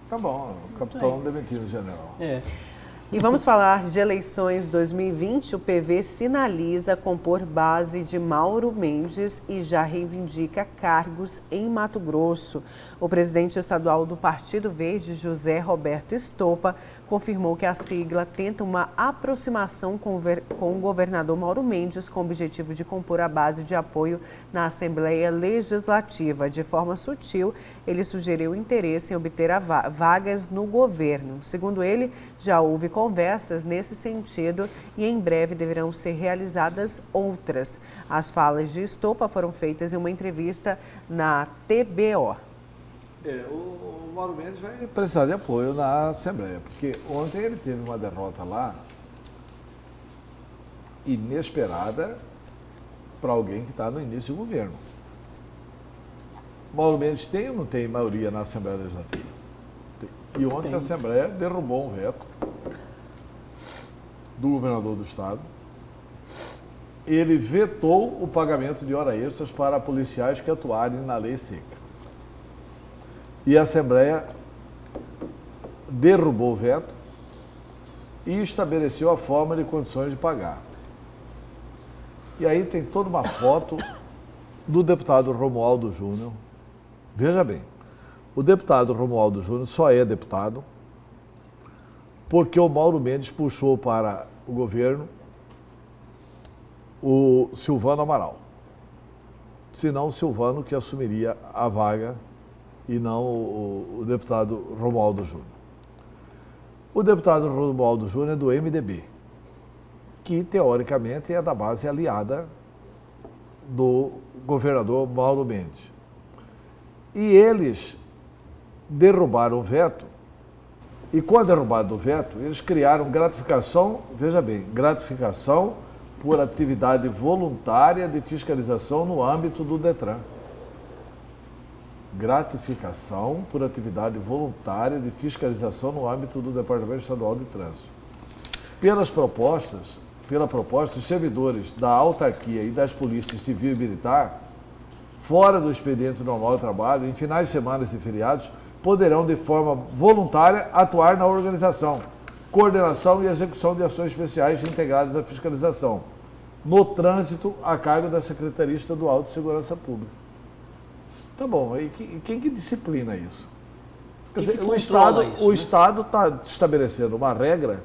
Tá bom, o capitão demitido, general. E vamos falar de eleições 2020. O PV sinaliza compor base de Mauro Mendes e já reivindica cargos em Mato Grosso. O presidente estadual do Partido Verde, José Roberto Estopa, confirmou que a sigla tenta uma aproximação com o governador Mauro Mendes com o objetivo de compor a base de apoio na Assembleia Legislativa. De forma sutil, ele sugeriu interesse em obter vagas no governo. Segundo ele, já houve conversas nesse sentido e em breve deverão ser realizadas outras. As falas de Estopa foram feitas em uma entrevista na TBO. O Mauro Mendes vai precisar de apoio na Assembleia, porque ontem ele teve uma derrota lá inesperada para alguém que está no início do governo. Mauro Mendes tem ou não tem maioria na Assembleia Legislativa? Tem. E ontem a Assembleia derrubou um veto do governador do estado. Ele vetou o pagamento de horas extras para policiais que atuarem na lei seca. E a Assembleia derrubou o veto e estabeleceu a forma de condições de pagar. E aí tem toda uma foto do deputado Romualdo Júnior. Veja bem, o deputado Romualdo Júnior só é deputado porque o Mauro Mendes puxou para o governo o Silvano Amaral. Senão o Silvano que assumiria a vaga e não o deputado Romualdo Júnior. O deputado Romualdo Júnior é do MDB, que teoricamente é da base aliada do governador Mauro Mendes. E eles derrubaram o veto, e com a derrubada do veto, eles criaram gratificação, veja bem, gratificação por atividade voluntária de fiscalização no âmbito do Detran. Gratificação por atividade voluntária de fiscalização no âmbito do Departamento Estadual de Trânsito. Pela proposta, os servidores da autarquia e das polícias civil e militar, fora do expediente normal de trabalho, em finais de semana e feriados, poderão, de forma voluntária, atuar na organização, coordenação e execução de ações especiais integradas à fiscalização, no trânsito a cargo da Secretaria Estadual de Segurança Pública. Tá bom, e quem que disciplina isso? Quer dizer, o Estado está estabelecendo uma regra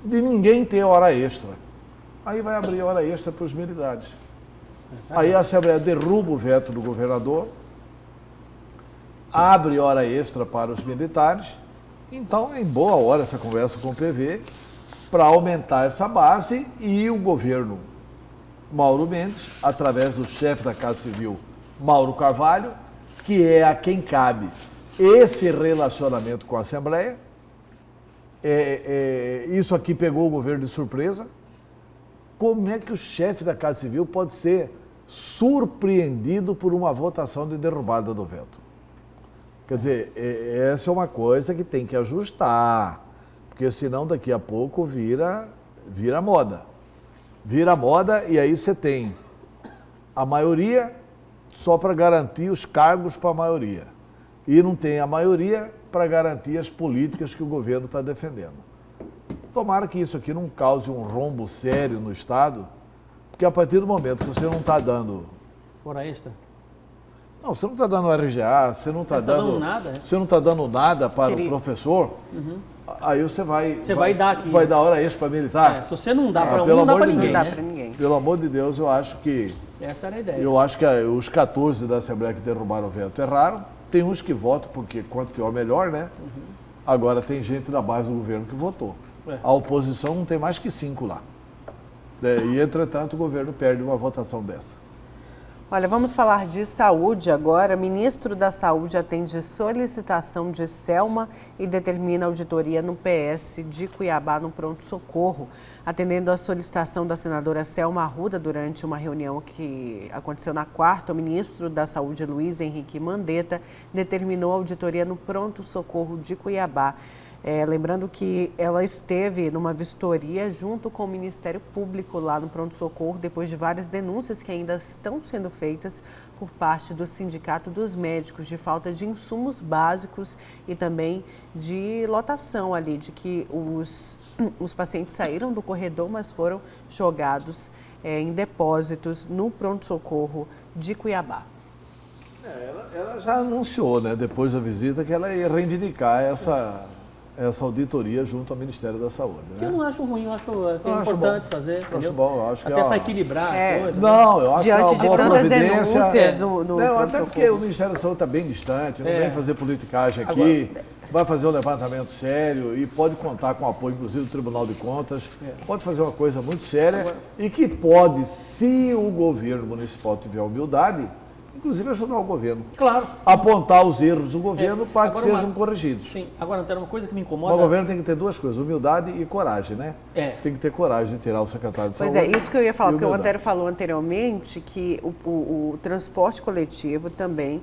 de ninguém ter hora extra. Aí vai abrir hora extra para os militares. Aí a Assembleia derruba o veto do governador, abre hora extra para os militares. Então, em boa hora essa conversa com o PV para aumentar essa base e o governo Mauro Mendes, através do chefe da Casa Civil, Mauro Carvalho, que é a quem cabe esse relacionamento com a Assembleia. Isso aqui pegou o governo de surpresa. Como é que o chefe da Casa Civil pode ser surpreendido por uma votação de derrubada do veto? Quer dizer, essa é uma coisa que tem que ajustar, porque senão daqui a pouco vira moda. Vira moda e aí você tem a maioria só para garantir os cargos para a maioria. E não tem a maioria para garantir as políticas que o governo está defendendo. Tomara que isso aqui não cause um rombo sério no Estado, porque a partir do momento que você não está dando hora extra, Não, você não está dando RGA, você não está dando nada, você não está dando nada para o professor. Aí você vai dar aqui. Vai dar hora extra para militar. Se você não dá para não dá para ninguém. Não dá para ninguém. Pelo amor de Deus, eu acho que... Essa era a ideia. Eu acho que os 14 da Assembleia que derrubaram o veto erraram. Tem uns que votam porque quanto pior, melhor, né? Agora tem gente da base do governo que votou. A oposição não tem mais que 5 lá. E, entretanto, o governo perde uma votação dessa. Olha, vamos falar de saúde agora. O ministro da Saúde atende solicitação de Selma e determina auditoria no PS de Cuiabá no pronto-socorro. Atendendo a solicitação da senadora Selma Arruda durante uma reunião que aconteceu na quarta, o ministro da Saúde, Luiz Henrique Mandetta, determinou auditoria no pronto-socorro de Cuiabá. Lembrando que ela esteve numa vistoria junto com o Ministério Público lá no pronto-socorro, depois de várias denúncias que ainda estão sendo feitas por parte do Sindicato dos Médicos, de falta de insumos básicos e também de lotação ali, de que os pacientes saíram do corredor, mas foram jogados em depósitos no pronto-socorro de Cuiabá. Ela já anunciou, né, depois da visita, que ela ia reivindicar essa auditoria junto ao Ministério da Saúde. Né? Eu não acho ruim, eu acho que é importante fazer. Eu acho bom, eu acho que até para equilibrar a coisa. Não, eu acho diante que é uma boa providência. Denúncias no não, até porque o Ministério da Saúde está bem distante, não vem fazer politicagem aqui, vai fazer um levantamento sério e pode contar com o apoio, inclusive, do Tribunal de Contas, pode fazer uma coisa muito séria e que pode, se o governo municipal tiver humildade, inclusive ajudar o governo. Claro. Apontar os erros do governo para que sejam corrigidos. Sim. Agora, Antero, uma coisa que me incomoda... O governo tem que ter 2 coisas, humildade e coragem, né? Tem que ter coragem de tirar o secretário de saúde. Pois é, isso que eu ia falar, porque o Antero falou anteriormente que o transporte coletivo também,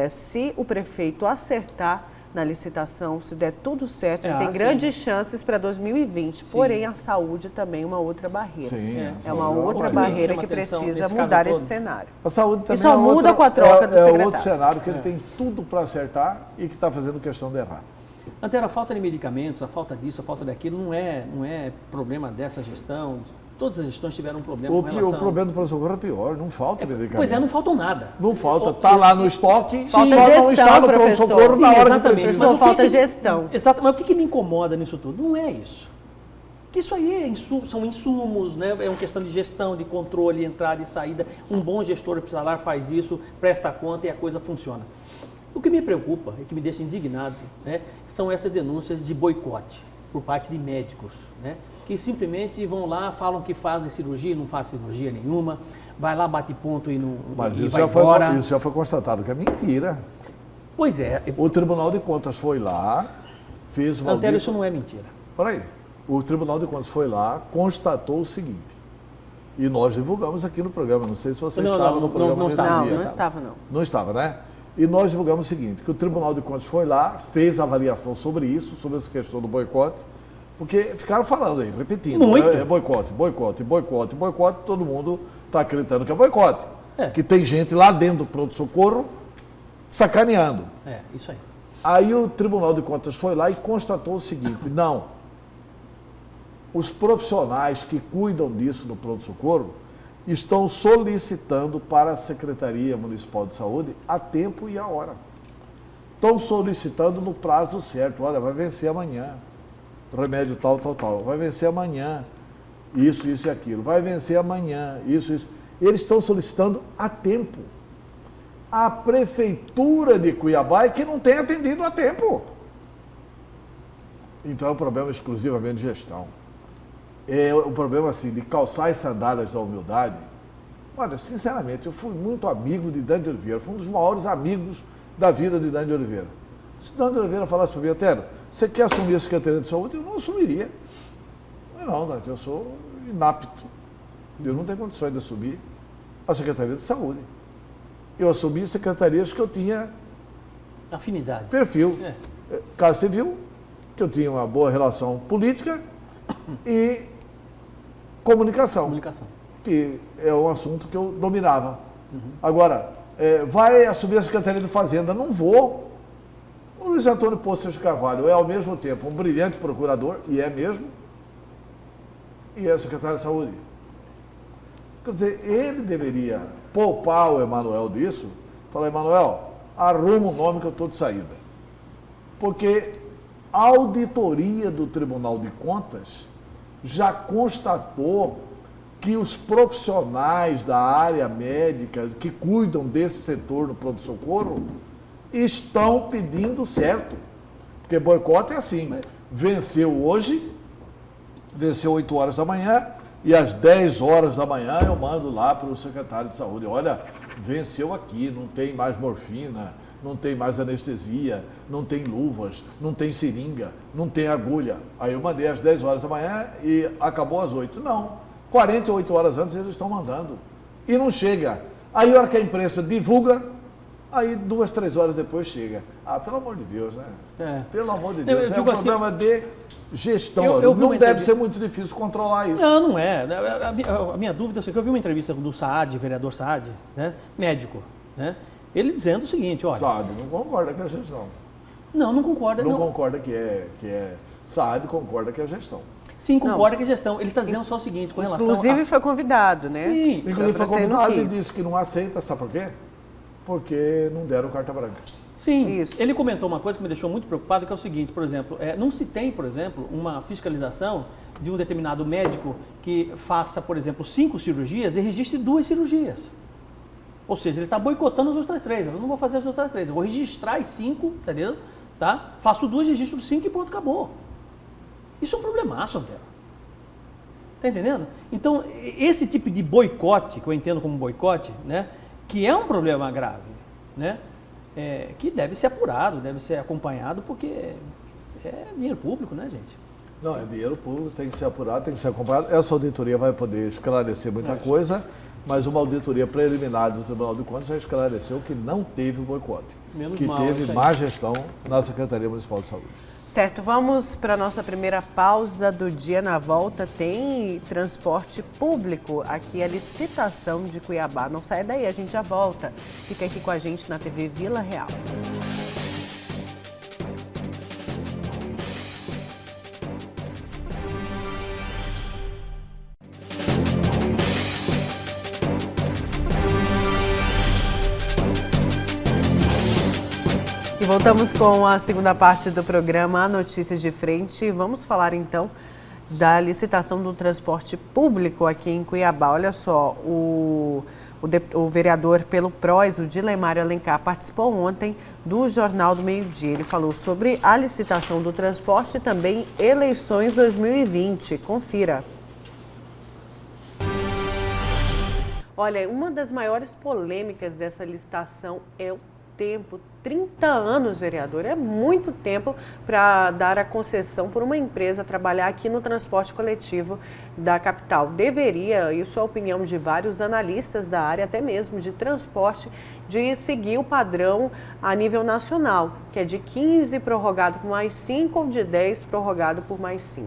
se o prefeito acertar na licitação, se der tudo certo, ele tem grandes chances para 2020. Sim. Porém, a saúde também é uma outra barreira. Sim, é uma outra barreira que precisa mudar esse cenário. A saúde também e só muda com a troca do secretário. É outro cenário que ele tem tudo para acertar e que está fazendo questão de errar. Antero, a falta de medicamentos, a falta disso, a falta daquilo, não é problema dessa gestão. Todas as gestões tiveram um problema com relação... O problema do pronto-socorro é pior, não falta medicamento. Pois não faltam nada. Não falta, está lá no estoque, só não está no pronto-socorro na hora que precisa. Só falta gestão. Exato, mas o que me incomoda nisso tudo? Não é isso. Que isso aí são insumos, né? É uma questão de gestão, de controle, entrada e saída. Um bom gestor hospitalar faz isso, presta conta e a coisa funciona. O que me preocupa e que me deixa indignado, né, são essas denúncias de boicote por parte de médicos, né, que simplesmente vão lá, falam que fazem cirurgia, não fazem cirurgia nenhuma, vai lá, bate ponto e não Mas e isso vai já embora. Isso já foi constatado que é mentira. Pois é. O Tribunal de Contas foi lá, fez uma... Antero, isso não é mentira. Peraí. O Tribunal de Contas foi lá, constatou o seguinte, e nós divulgamos aqui no programa, não sei se você estava no programa nesse dia. Não estava, não. Não estava, né? E nós divulgamos o seguinte, que o Tribunal de Contas foi lá, fez avaliação sobre isso, sobre essa questão do boicote, porque ficaram falando aí, repetindo, muito. Boicote, todo mundo está acreditando que é boicote. Que tem gente lá dentro do pronto-socorro sacaneando. Isso aí. Aí o Tribunal de Contas foi lá e constatou o seguinte, não, os profissionais que cuidam disso no pronto-socorro estão solicitando para a Secretaria Municipal de Saúde a tempo e a hora. Estão solicitando no prazo certo. Olha, vai vencer amanhã. Remédio tal. Vai vencer amanhã. Isso e aquilo. Vai vencer amanhã. Isso. Eles estão solicitando a tempo. A Prefeitura de Cuiabá é que não tem atendido a tempo. Então é um problema exclusivamente de gestão. É um problema assim, de calçar as sandálias da humildade. Olha, sinceramente, eu fui muito amigo de Dani de Oliveira, fui um dos maiores amigos da vida de Dani de Oliveira. Se Dani de Oliveira falasse para mim, Antero, você quer assumir a Secretaria de Saúde? Eu não assumiria. Não, Dani, eu sou inapto. Eu não tenho condições de assumir a Secretaria de Saúde. Eu assumi secretarias que eu tinha... Afinidade. Perfil. Casa Civil, que eu tinha uma boa relação política e comunicação, que é um assunto que eu dominava. Agora, vai assumir a Secretaria de Fazenda? Não vou. O Luiz Antônio Poços de Carvalho é, ao mesmo tempo, um brilhante procurador, e é mesmo, e é secretário de Saúde. Quer dizer, ele deveria poupar o Emanuel disso Falei, Manuel, arruma o nome que eu estou de saída. Porque a auditoria do Tribunal de Contas já constatou que os profissionais da área médica que cuidam desse setor no pronto-socorro estão pedindo certo. Porque boicote é assim, venceu hoje, venceu 8 horas da manhã, e às 10 horas da manhã eu mando lá para o secretário de saúde, olha, venceu aqui, não tem mais morfina, não tem mais anestesia, não tem luvas, não tem seringa, não tem agulha. Aí eu mandei às 10 horas da manhã e acabou às 8. Não, 48 horas antes eles estão mandando. E não chega. Aí a hora que a imprensa divulga, aí 2, 3 horas depois chega. Ah, pelo amor de Deus, né? Pelo amor de Deus. É um problema de gestão. Não deve ser muito difícil controlar isso. Não é. A minha dúvida é que eu vi uma entrevista do Saad, vereador Saad, né? Médico, né? Ele dizendo o seguinte, olha... Saad não concorda com a gestão. Não concorda. Não concorda que é... Saad concorda que é a gestão. Sim, concorda que é gestão. Ele está dizendo só o seguinte, com relação Inclusive foi convidado, né? Sim. Inclusive foi convidado e disse que não aceita, sabe por quê? Porque não deram carta branca. Sim, isso. Ele comentou uma coisa que me deixou muito preocupado, que é o seguinte, por exemplo, não se tem, por exemplo, uma fiscalização de um determinado médico que faça, por exemplo, 5 cirurgias e registre 2 cirurgias. Ou seja, ele está boicotando as outras 3. Eu não vou fazer as outras 3, eu vou registrar as 5, entendeu? Tá? Faço 2, registro 5 e pronto, acabou. Isso é um problemaço, Antero. Tá entendendo? Então, esse tipo de boicote, que eu entendo como boicote, né, que é um problema grave, né, que deve ser apurado, deve ser acompanhado, porque é dinheiro público, né, gente? Não, é dinheiro público, tem que ser apurado, tem que ser acompanhado. Essa auditoria vai poder esclarecer muita coisa, mas uma auditoria preliminar do Tribunal de Contas já esclareceu que não teve o boicote, que teve má gestão na Secretaria Municipal de Saúde. Certo, vamos para a nossa primeira pausa do dia. Na volta tem transporte público, aqui a licitação de Cuiabá. Não sai daí, a gente já volta. Fica aqui com a gente na TV Vila Real. E voltamos com a segunda parte do programa, a Notícias de Frente. Vamos falar então da licitação do transporte público aqui em Cuiabá. Olha só, o vereador pelo PROS, o Dilemário Alencar, participou ontem do Jornal do Meio-Dia. Ele falou sobre a licitação do transporte e também eleições 2020. Confira. Olha, uma das maiores polêmicas dessa licitação é o tempo. 30 anos, vereador, é muito tempo para dar a concessão por uma empresa trabalhar aqui no transporte coletivo da capital. Deveria, isso é a opinião de vários analistas da área, até mesmo de transporte, de seguir o padrão a nível nacional, que é de 15 prorrogado por mais 5 ou de 10 prorrogado por mais 5.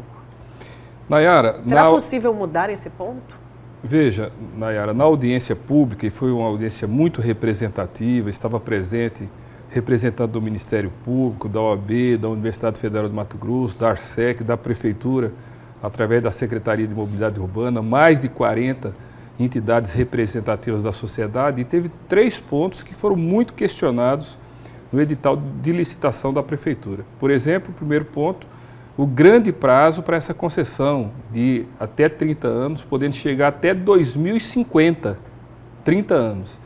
Nayara, será possível mudar esse ponto? Veja, Nayara, na audiência pública, e foi uma audiência muito representativa, estava presente representante do Ministério Público, da OAB, da Universidade Federal de Mato Grosso, da ARSEC, da Prefeitura, através da Secretaria de Mobilidade Urbana, mais de 40 entidades representativas da sociedade, e teve 3 pontos que foram muito questionados no edital de licitação da Prefeitura. Por exemplo, o primeiro ponto, o grande prazo para essa concessão de até 30 anos, podendo chegar até 2050, 30 anos.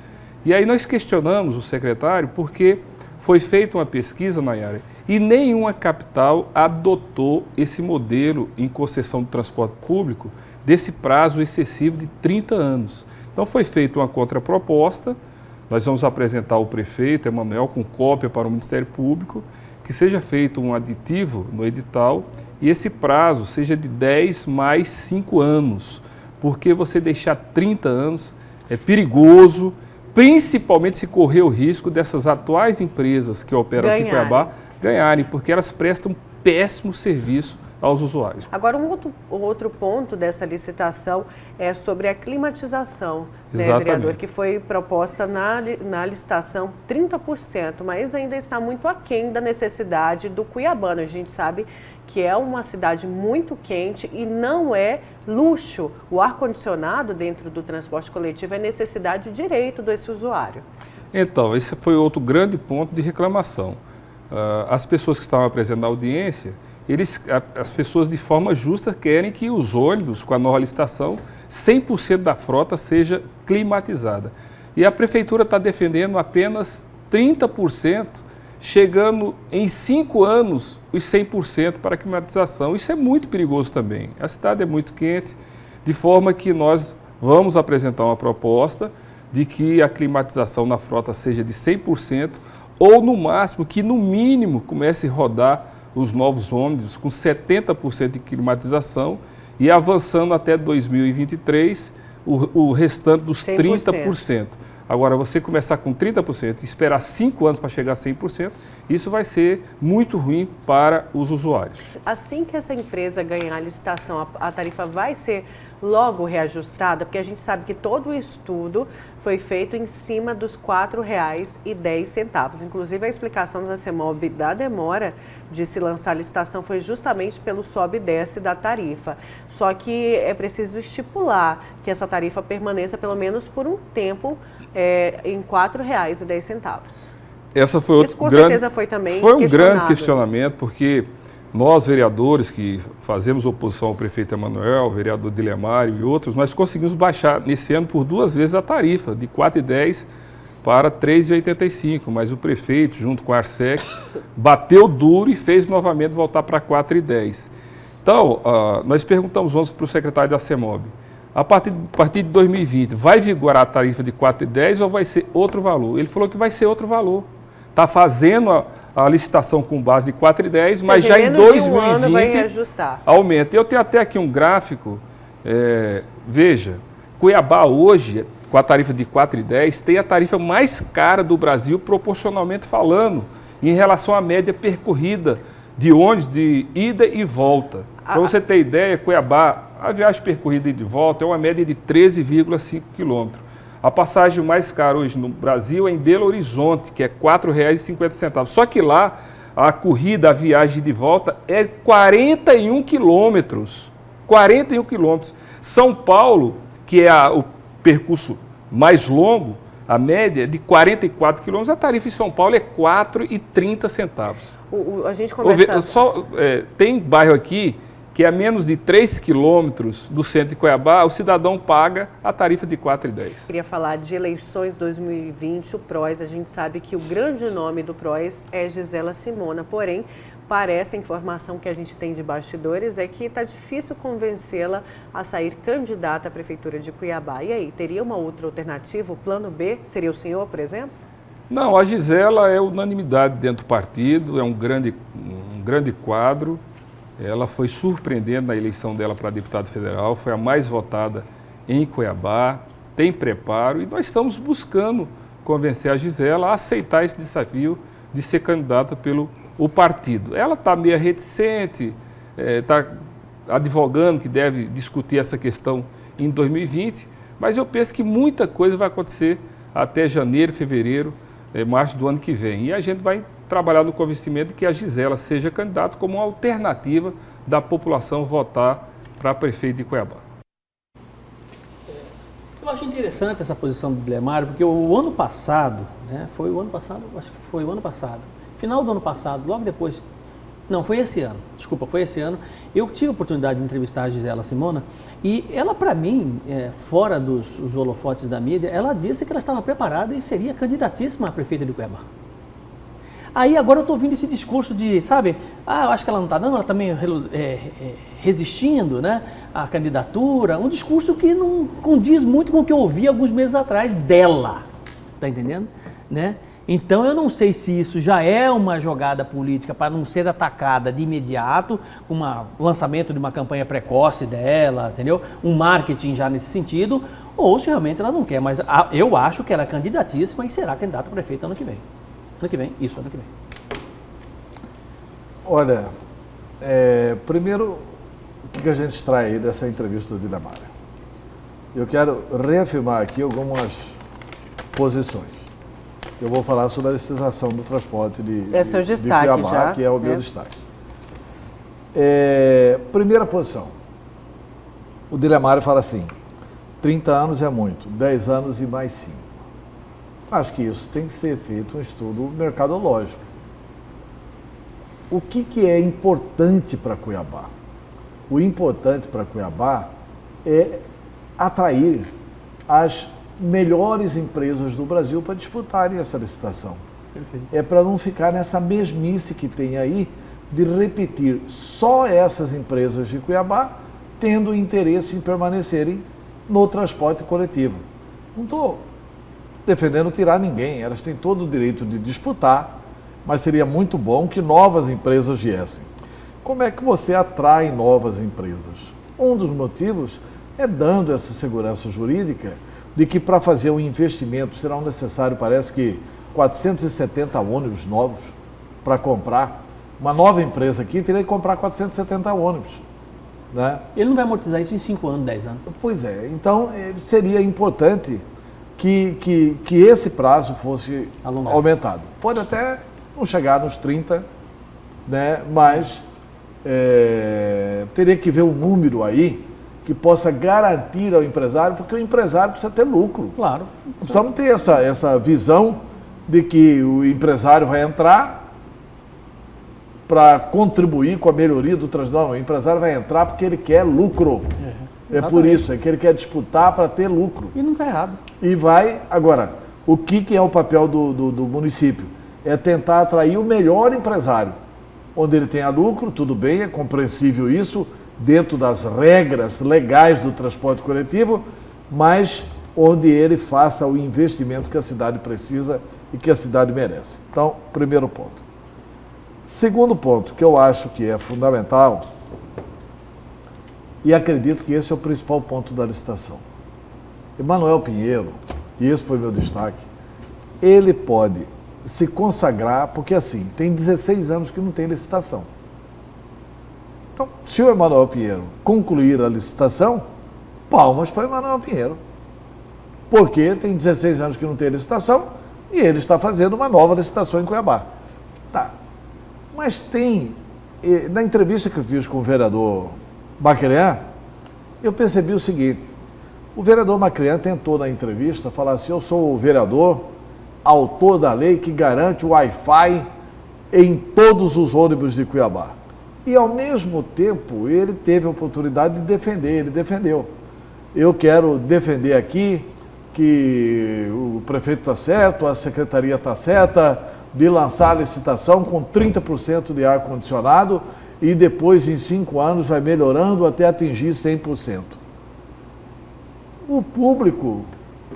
E aí nós questionamos o secretário porque foi feita uma pesquisa, Nayara, e nenhuma capital adotou esse modelo em concessão de transporte público desse prazo excessivo de 30 anos. Então foi feita uma contraproposta, nós vamos apresentar ao prefeito, Emanuel, com cópia para o Ministério Público, que seja feito um aditivo no edital e esse prazo seja de 10 mais 5 anos, porque você deixar 30 anos é perigoso, principalmente se correr o risco dessas atuais empresas que operam aqui em Cuiabá ganharem, porque elas prestam péssimo serviço aos usuários. Agora, um outro ponto dessa licitação é sobre a climatização, né, vereador, que foi proposta na licitação 30%, mas ainda está muito aquém da necessidade do cuiabano. A gente sabe que é uma cidade muito quente e não é luxo. O ar-condicionado dentro do transporte coletivo é necessidade e direito desse usuário. Então, esse foi outro grande ponto de reclamação. As pessoas que estavam presentes na audiência, as pessoas de forma justa querem que os ônibus, com a nova licitação, 100% da frota seja climatizada. E a Prefeitura está defendendo apenas 30%, chegando em 5 anos os 100% para a climatização. Isso é muito perigoso também. A cidade é muito quente, de forma que nós vamos apresentar uma proposta de que a climatização na frota seja de 100%, ou no máximo, que no mínimo comece a rodar os novos ônibus com 70% de climatização e avançando até 2023 o restante dos 30%. Agora, você começar com 30% e esperar 5 anos para chegar a 100%, isso vai ser muito ruim para os usuários. Assim que essa empresa ganhar a licitação, a tarifa vai ser logo reajustada, porque a gente sabe que todo o estudo foi feito em cima dos R$ 4,10. Inclusive, a explicação da CEMOB da demora de se lançar a licitação foi justamente pelo sobe e desce da tarifa. Só que é preciso estipular que essa tarifa permaneça pelo menos por um tempo em R$ 4,10. Essa foi outra Isso com certeza foi também um grande questionamento, porque nós, vereadores que fazemos oposição ao prefeito Emanuel, o vereador Dilemário e outros, nós conseguimos baixar nesse ano por 2 vezes a tarifa, de R$ 4,10 para R$ 3,85, mas o prefeito, junto com a Arsec, bateu duro e fez novamente voltar para R$ 4,10. Então, nós perguntamos ontem para o secretário da CEMOB, a partir de 2020, vai vigorar a tarifa de R$ 4,10 ou vai ser outro valor? Ele falou que vai ser outro valor. Está fazendo a licitação com base de R$ 4,10, mas já em 2020 aumenta. Eu tenho até aqui um gráfico, veja, Cuiabá hoje, com a tarifa de R$ 4,10, tem a tarifa mais cara do Brasil, proporcionalmente falando, em relação à média percorrida de ônibus de ida e volta. Para você ter ideia, Cuiabá, a viagem percorrida e de volta é uma média de 13,5 quilômetros. A passagem mais cara hoje no Brasil é em Belo Horizonte, que é R$ 4,50. Só que lá, a corrida, a viagem de volta é 41 quilômetros. 41 quilômetros. São Paulo, que é o percurso mais longo, a média é de 44 quilômetros. A tarifa em São Paulo é R$ 4,30. A gente conversa... Tem bairro aqui que a menos de 3 quilômetros do centro de Cuiabá, o cidadão paga a tarifa de R$ 4,10. Queria falar de eleições 2020, o PROS. A gente sabe que o grande nome do PROS é Gisela Simona, porém, parece, a informação que a gente tem de bastidores é que está difícil convencê-la a sair candidata à Prefeitura de Cuiabá. E aí, teria uma outra alternativa? O plano B seria o senhor, por exemplo? Não, a Gisela é unanimidade dentro do partido, é um grande quadro. Ela foi surpreendente na eleição dela para deputado federal, foi a mais votada em Cuiabá, tem preparo e nós estamos buscando convencer a Gisela a aceitar esse desafio de ser candidata pelo partido. Ela está meio reticente, está advogando que deve discutir essa questão em 2020, mas eu penso que muita coisa vai acontecer até janeiro, fevereiro, março do ano que vem. E a gente vai trabalhar no convencimento de que a Gisela seja candidata como uma alternativa da população votar para prefeito de Cuiabá. Eu acho interessante essa posição do Dilemário, porque o ano passado, foi o ano passado, acho que foi o ano passado, final do ano passado, logo depois, não, foi esse ano, desculpa, foi esse ano, eu tive a oportunidade de entrevistar a Gisela Simona e ela, para mim, fora dos holofotes da mídia, ela disse que ela estava preparada e seria candidatíssima a prefeita de Cuiabá. Aí agora eu estou ouvindo esse discurso de, sabe, eu acho que ela não está não, ela está meio resistindo, né, à candidatura, um discurso que não condiz muito com o que eu ouvi alguns meses atrás dela, tá entendendo? Né? Então eu não sei se isso já é uma jogada política para não ser atacada de imediato, com o lançamento de uma campanha precoce dela, entendeu? Um marketing já nesse sentido, ou se realmente ela não quer, mas eu acho que ela é candidatíssima e será candidata a prefeita ano que vem. Ano que vem, isso, ano que vem. Olha, primeiro, o que a gente extrai aí dessa entrevista do Dilemário? Eu quero reafirmar aqui algumas posições. Eu vou falar sobre a licitação do transporte de Cuiabá, já, que é o meu destaque. Primeira posição. O Dilemário fala assim, 30 anos é muito, 10 anos e mais 5. Acho que isso tem que ser feito um estudo mercadológico. O que é importante para Cuiabá? O importante para Cuiabá é atrair as melhores empresas do Brasil para disputarem essa licitação. Perfeito. É para não ficar nessa mesmice que tem aí de repetir só essas empresas de Cuiabá tendo interesse em permanecerem no transporte coletivo. Não estou defendendo tirar ninguém, elas têm todo o direito de disputar, mas seria muito bom que novas empresas viessem. Como é que você atrai novas empresas? Um dos motivos é dando essa segurança jurídica de que para fazer um investimento serão necessários, parece que 470 ônibus novos para comprar. Uma nova empresa aqui teria que comprar 470 ônibus. Né? Ele não vai amortizar isso em 5 anos, 10 anos. Pois é, então seria importante que esse prazo fosse aumentado. Pode até não chegar nos 30, né? Mas teria que ver um número aí que possa garantir ao empresário, porque o empresário precisa ter lucro. Claro. Precisamos ter essa visão de que o empresário vai entrar para contribuir com a melhoria do transporte. Não, o empresário vai entrar porque ele quer lucro. É por isso, é que ele quer disputar para ter lucro. E não está errado. E vai... Agora, o que é o papel do município? É tentar atrair o melhor empresário. Onde ele tenha lucro, tudo bem, é compreensível isso, dentro das regras legais do transporte coletivo, mas onde ele faça o investimento que a cidade precisa e que a cidade merece. Então, primeiro ponto. Segundo ponto, que eu acho que é fundamental, e acredito que esse é o principal ponto da licitação. Emanuel Pinheiro, e esse foi meu destaque, ele pode se consagrar, porque assim, tem 16 anos que não tem licitação. Então, se o Emanuel Pinheiro concluir a licitação, palmas para o Emanuel Pinheiro. Porque tem 16 anos que não tem licitação e ele está fazendo uma nova licitação em Cuiabá. Tá. Mas tem, na entrevista que eu fiz com o vereador Macrean, eu percebi o seguinte: o vereador Macrean tentou na entrevista falar assim: eu sou o vereador, autor da lei que garante o Wi-Fi em todos os ônibus de Cuiabá. E ao mesmo tempo ele teve a oportunidade de defender, ele defendeu. Eu quero defender aqui que o prefeito está certo, a secretaria está certa, de lançar a licitação com 30% de ar-condicionado e depois em 5 anos vai melhorando até atingir 100%. O público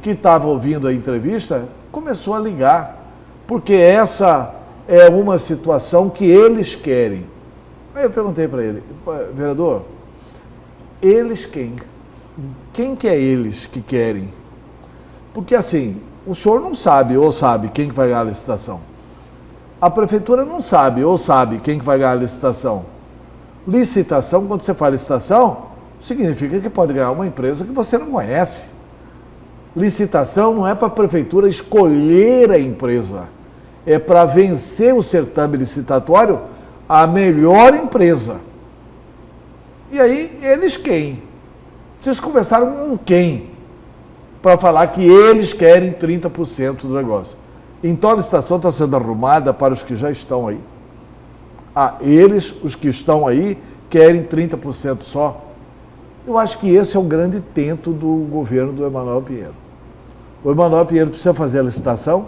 que estava ouvindo a entrevista começou a ligar, porque essa é uma situação que eles querem. Aí eu perguntei para ele: vereador, eles quem? Quem que é eles que querem? Porque assim, o senhor não sabe ou sabe quem que vai ganhar a licitação. A prefeitura não sabe ou sabe quem que vai ganhar a licitação. Licitação, quando você fala licitação, significa que pode ganhar uma empresa que você não conhece. Licitação não é para a prefeitura escolher a empresa, é para vencer o certame licitatório a melhor empresa. E aí, eles quem? Vocês conversaram com quem? Para falar que eles querem 30% do negócio. Então a licitação está sendo arrumada para os que já estão aí. Eles, os que estão aí, querem 30% só. Eu acho que esse é o grande tento do governo do Emanuel Pinheiro. O Emanuel Pinheiro precisa fazer a licitação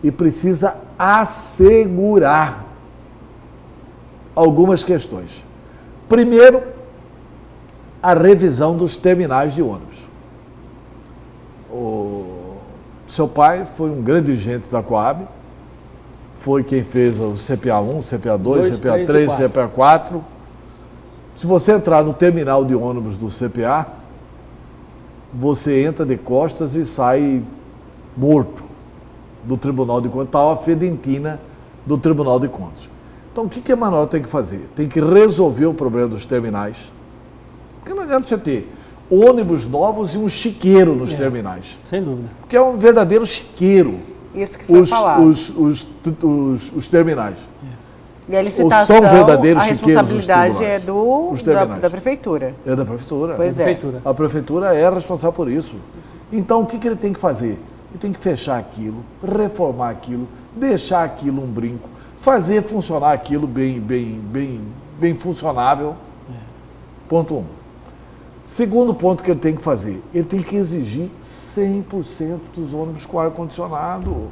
e precisa assegurar algumas questões. Primeiro, a revisão dos terminais de ônibus. O seu pai foi um grande dirigente da Coab, foi quem fez o CPA1, CPA2, CPA3, CPA4. Se você entrar no terminal de ônibus do CPA, você entra de costas e sai morto do Tribunal de Contas, tal a fedentina do Tribunal de Contas. Então, o que a Emanuel tem que fazer? Tem que resolver o problema dos terminais. Porque não adianta você ter ônibus novos e um chiqueiro nos terminais. Sem dúvida. Porque é um verdadeiro chiqueiro. Isso que foi falado. Os terminais. E a licitação, são verdadeiros a responsabilidade é da prefeitura. É da prefeitura. Pois A prefeitura é responsável por isso. Então, o que ele tem que fazer? Ele tem que fechar aquilo, reformar aquilo, deixar aquilo um brinco, fazer funcionar aquilo bem funcionável. Ponto 1. Segundo ponto que ele tem que fazer, ele tem que exigir 100% dos ônibus com ar-condicionado.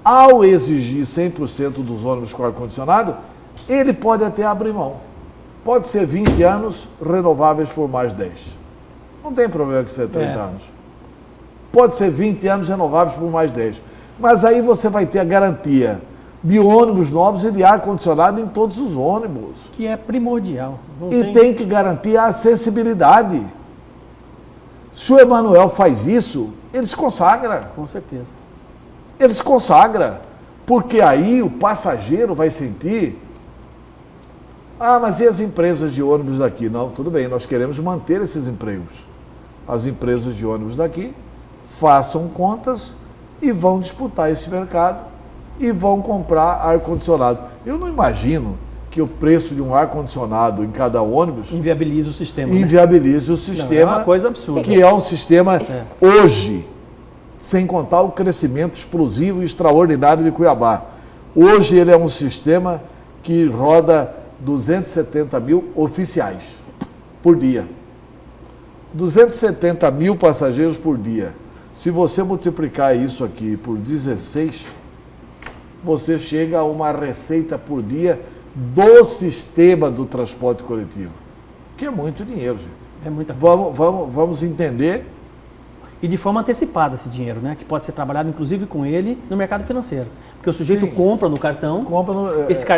Ao exigir 100% dos ônibus com ar-condicionado, ele pode até abrir mão. Pode ser 20 anos renováveis por mais 10. Não tem problema que seja 30 anos. Pode ser 20 anos renováveis por mais 10. Mas aí você vai ter a garantia de ônibus novos e de ar-condicionado em todos os ônibus. Que é primordial. E tem que garantir a acessibilidade. Se o Emanuel faz isso, ele se consagra. Com certeza. Ele se consagra. Porque aí o passageiro vai sentir... Ah, mas e as empresas de ônibus daqui? Não, tudo bem, nós queremos manter esses empregos. As empresas de ônibus daqui façam contas e vão disputar esse mercado e vão comprar ar-condicionado. Eu não imagino que o preço de um ar-condicionado em cada ônibus inviabilize o sistema. Inviabilize o sistema. Não, é uma coisa absurda. Que é um sistema hoje, sem contar o crescimento explosivo e extraordinário de Cuiabá. Hoje ele é um sistema que roda 270 mil oficiais por dia. 270 mil passageiros por dia. Se você multiplicar isso aqui por 16, você chega a uma receita por dia do sistema do transporte coletivo, que é muito dinheiro, gente. É muita coisa. Vamos entender. E de forma antecipada esse dinheiro, né? Que pode ser trabalhado, inclusive, com ele no mercado financeiro. Porque o sujeito compra no cartão,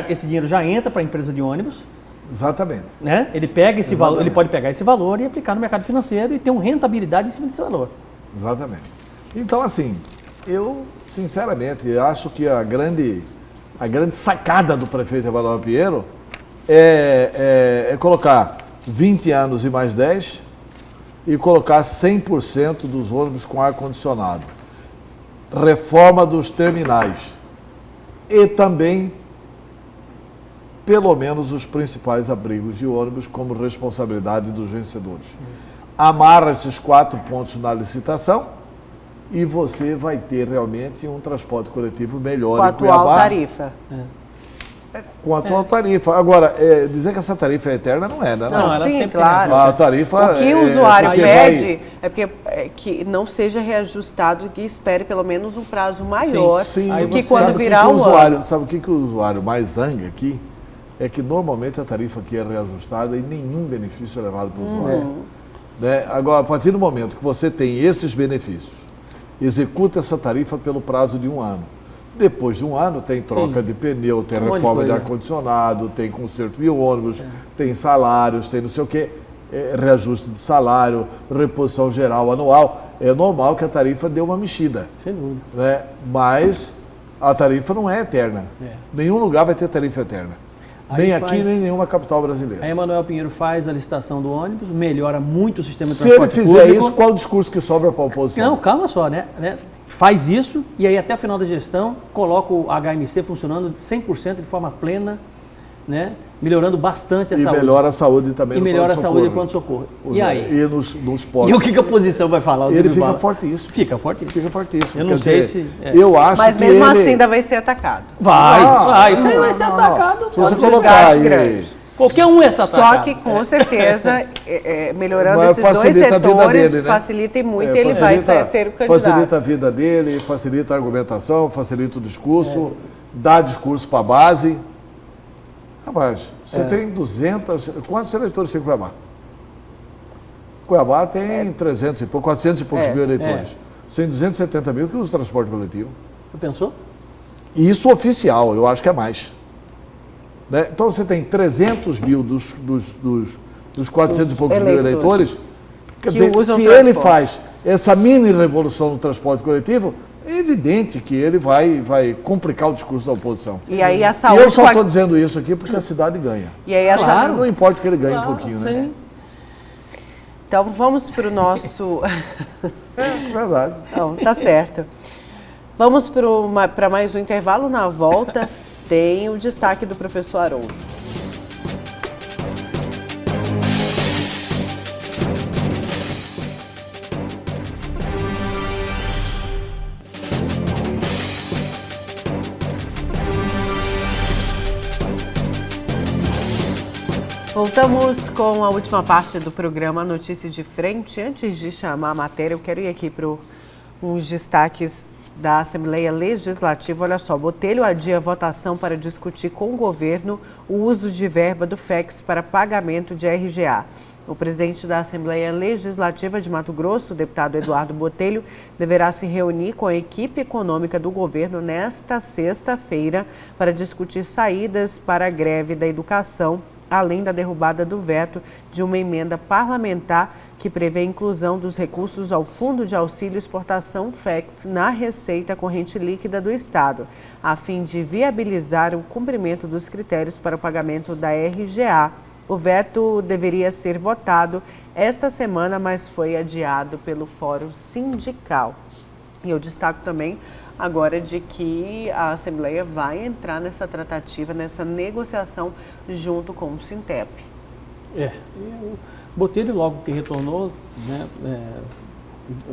esse dinheiro já entra para a empresa de ônibus. Exatamente. Né? Ele pega esse valor, ele pode pegar esse valor e aplicar no mercado financeiro e ter uma rentabilidade em cima desse valor. Exatamente. Então, assim, eu, sinceramente, acho que a grande sacada do prefeito Emanuel Pinheiro é colocar 20 anos e mais 10 e colocar 100% dos ônibus com ar-condicionado. Reforma dos terminais. E também, pelo menos, os principais abrigos de ônibus como responsabilidade dos vencedores. Amarra esses 4 pontos na licitação e você vai ter realmente um transporte coletivo melhor com a em Cuiabá. atual tarifa. Com a atual tarifa. Agora, dizer que essa tarifa é eterna não é, né? Não, ela sim, sempre claro. A tarifa O que o usuário porque pede é porque que não seja reajustado, que espere pelo menos um prazo maior, Sim, que você quando sabe virar que o usuário, ano. sabe o que o usuário mais zanga aqui? É que normalmente a tarifa aqui é reajustada e nenhum benefício é levado para o usuário. Né? Agora, a partir do momento que você tem esses benefícios, executa essa tarifa pelo prazo de 1 ano. Depois de 1 ano tem troca de pneu, tem reforma de ar-condicionado, tem conserto de ônibus, tem salários, tem não sei o quê, reajuste de salário, reposição geral anual. É normal que a tarifa dê uma mexida. Sem dúvida. Né? Mas a tarifa não é eterna. Nenhum lugar vai ter tarifa eterna. Nem aqui, nem em nenhuma capital brasileira. Aí Emanuel Pinheiro faz a licitação do ônibus, melhora muito o sistema de Se ele transporte fizer público. isso, qual o discurso que sobra para a oposição? Não, calma só, né? Faz isso e aí até o final da gestão coloca o HMC funcionando 100% de forma plena, né? Melhorando bastante a saúde. E melhora a saúde também E no melhora a pronto-socorro. saúde do pronto-socorro. E aí? E nos postos. E o que a oposição vai falar? Ele fica fortíssimo. Fica fortíssimo. Fica fortíssimo. Eu não Quer sei dizer, se... Eu acho Mas que mesmo ele... assim ainda vai ser atacado. Vai, isso aí vai ser atacado. Se você Pode colocar desgaste aí... grande. Qualquer um é Só atacado. que, com certeza, melhorando Mas esses dois facilita a vida setores, dele, né? facilita muito, ele vai ser o candidato. Facilita a vida dele, facilita a argumentação, facilita o discurso, dá discurso para a base. Rapaz, você tem 200... Quantos eleitores tem Cuiabá? Cuiabá tem 300 e poucos, 400 e poucos mil eleitores. Tem 270 mil que usam transporte coletivo. Você pensou? E isso oficial, eu acho que é mais. Né? Então você tem 300 mil dos 400 e poucos mil eleitores. Quer dizer, se ele faz essa mini revolução no transporte coletivo, é evidente que ele vai complicar o discurso da oposição. E aí a saúde... E eu só estou dizendo isso aqui porque a cidade ganha. E aí Claro, não importa que ele ganhe um pouquinho, né? Sim. Então vamos para o nosso... É verdade. Não, tá certo. Vamos para mais um intervalo. Na volta tem o destaque do professor Haroldo. Voltamos com a última parte do programa Notícia de Frente. Antes de chamar a matéria, eu quero ir aqui para os destaques da Assembleia Legislativa. Olha só, Botelho adia a votação para discutir com o governo o uso de verba do FEX para pagamento de RGA. O presidente da Assembleia Legislativa de Mato Grosso, o deputado Eduardo Botelho, deverá se reunir com a equipe econômica do governo nesta sexta-feira para discutir saídas para a greve da educação, além da derrubada do veto de uma emenda parlamentar que prevê a inclusão dos recursos ao Fundo de Auxílio Exportação FEX na receita corrente líquida do Estado, a fim de viabilizar o cumprimento dos critérios para o pagamento da RGA. O veto deveria ser votado esta semana, mas foi adiado pelo Fórum Sindical. E eu destaco também agora de que a Assembleia vai entrar nessa tratativa, nessa negociação junto com o Sintep. O Botelho, logo que retornou, né,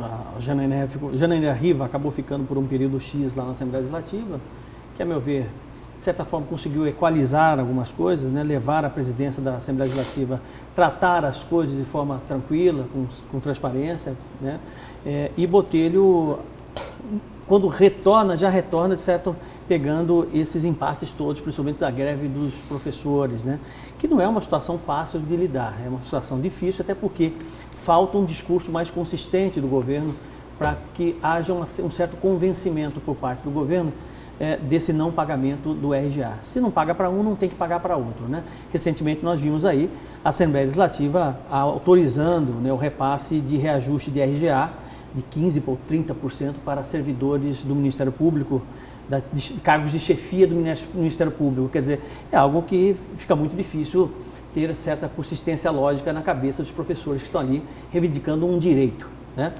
a Janaína Riva acabou ficando por um período X lá na Assembleia Legislativa, que, a meu ver, de certa forma conseguiu equalizar algumas coisas, né, levar a presidência da Assembleia Legislativa, tratar as coisas de forma tranquila, com transparência, né, e Botelho, quando já retorna, de certo, pegando esses impasses todos, principalmente da greve dos professores, né? Que não é uma situação fácil de lidar, é uma situação difícil, até porque falta um discurso mais consistente do governo para que haja um certo convencimento por parte do governo desse não pagamento do RGA. Se não paga para um, não tem que pagar para outro, né? Recentemente nós vimos aí a Assembleia Legislativa autorizando, né, o repasse de reajuste de RGA de 15% ou 30% para servidores do Ministério Público, de cargos de chefia do Ministério Público. Quer dizer, é algo que fica muito difícil ter certa consistência lógica na cabeça dos professores que estão ali reivindicando um direito, né?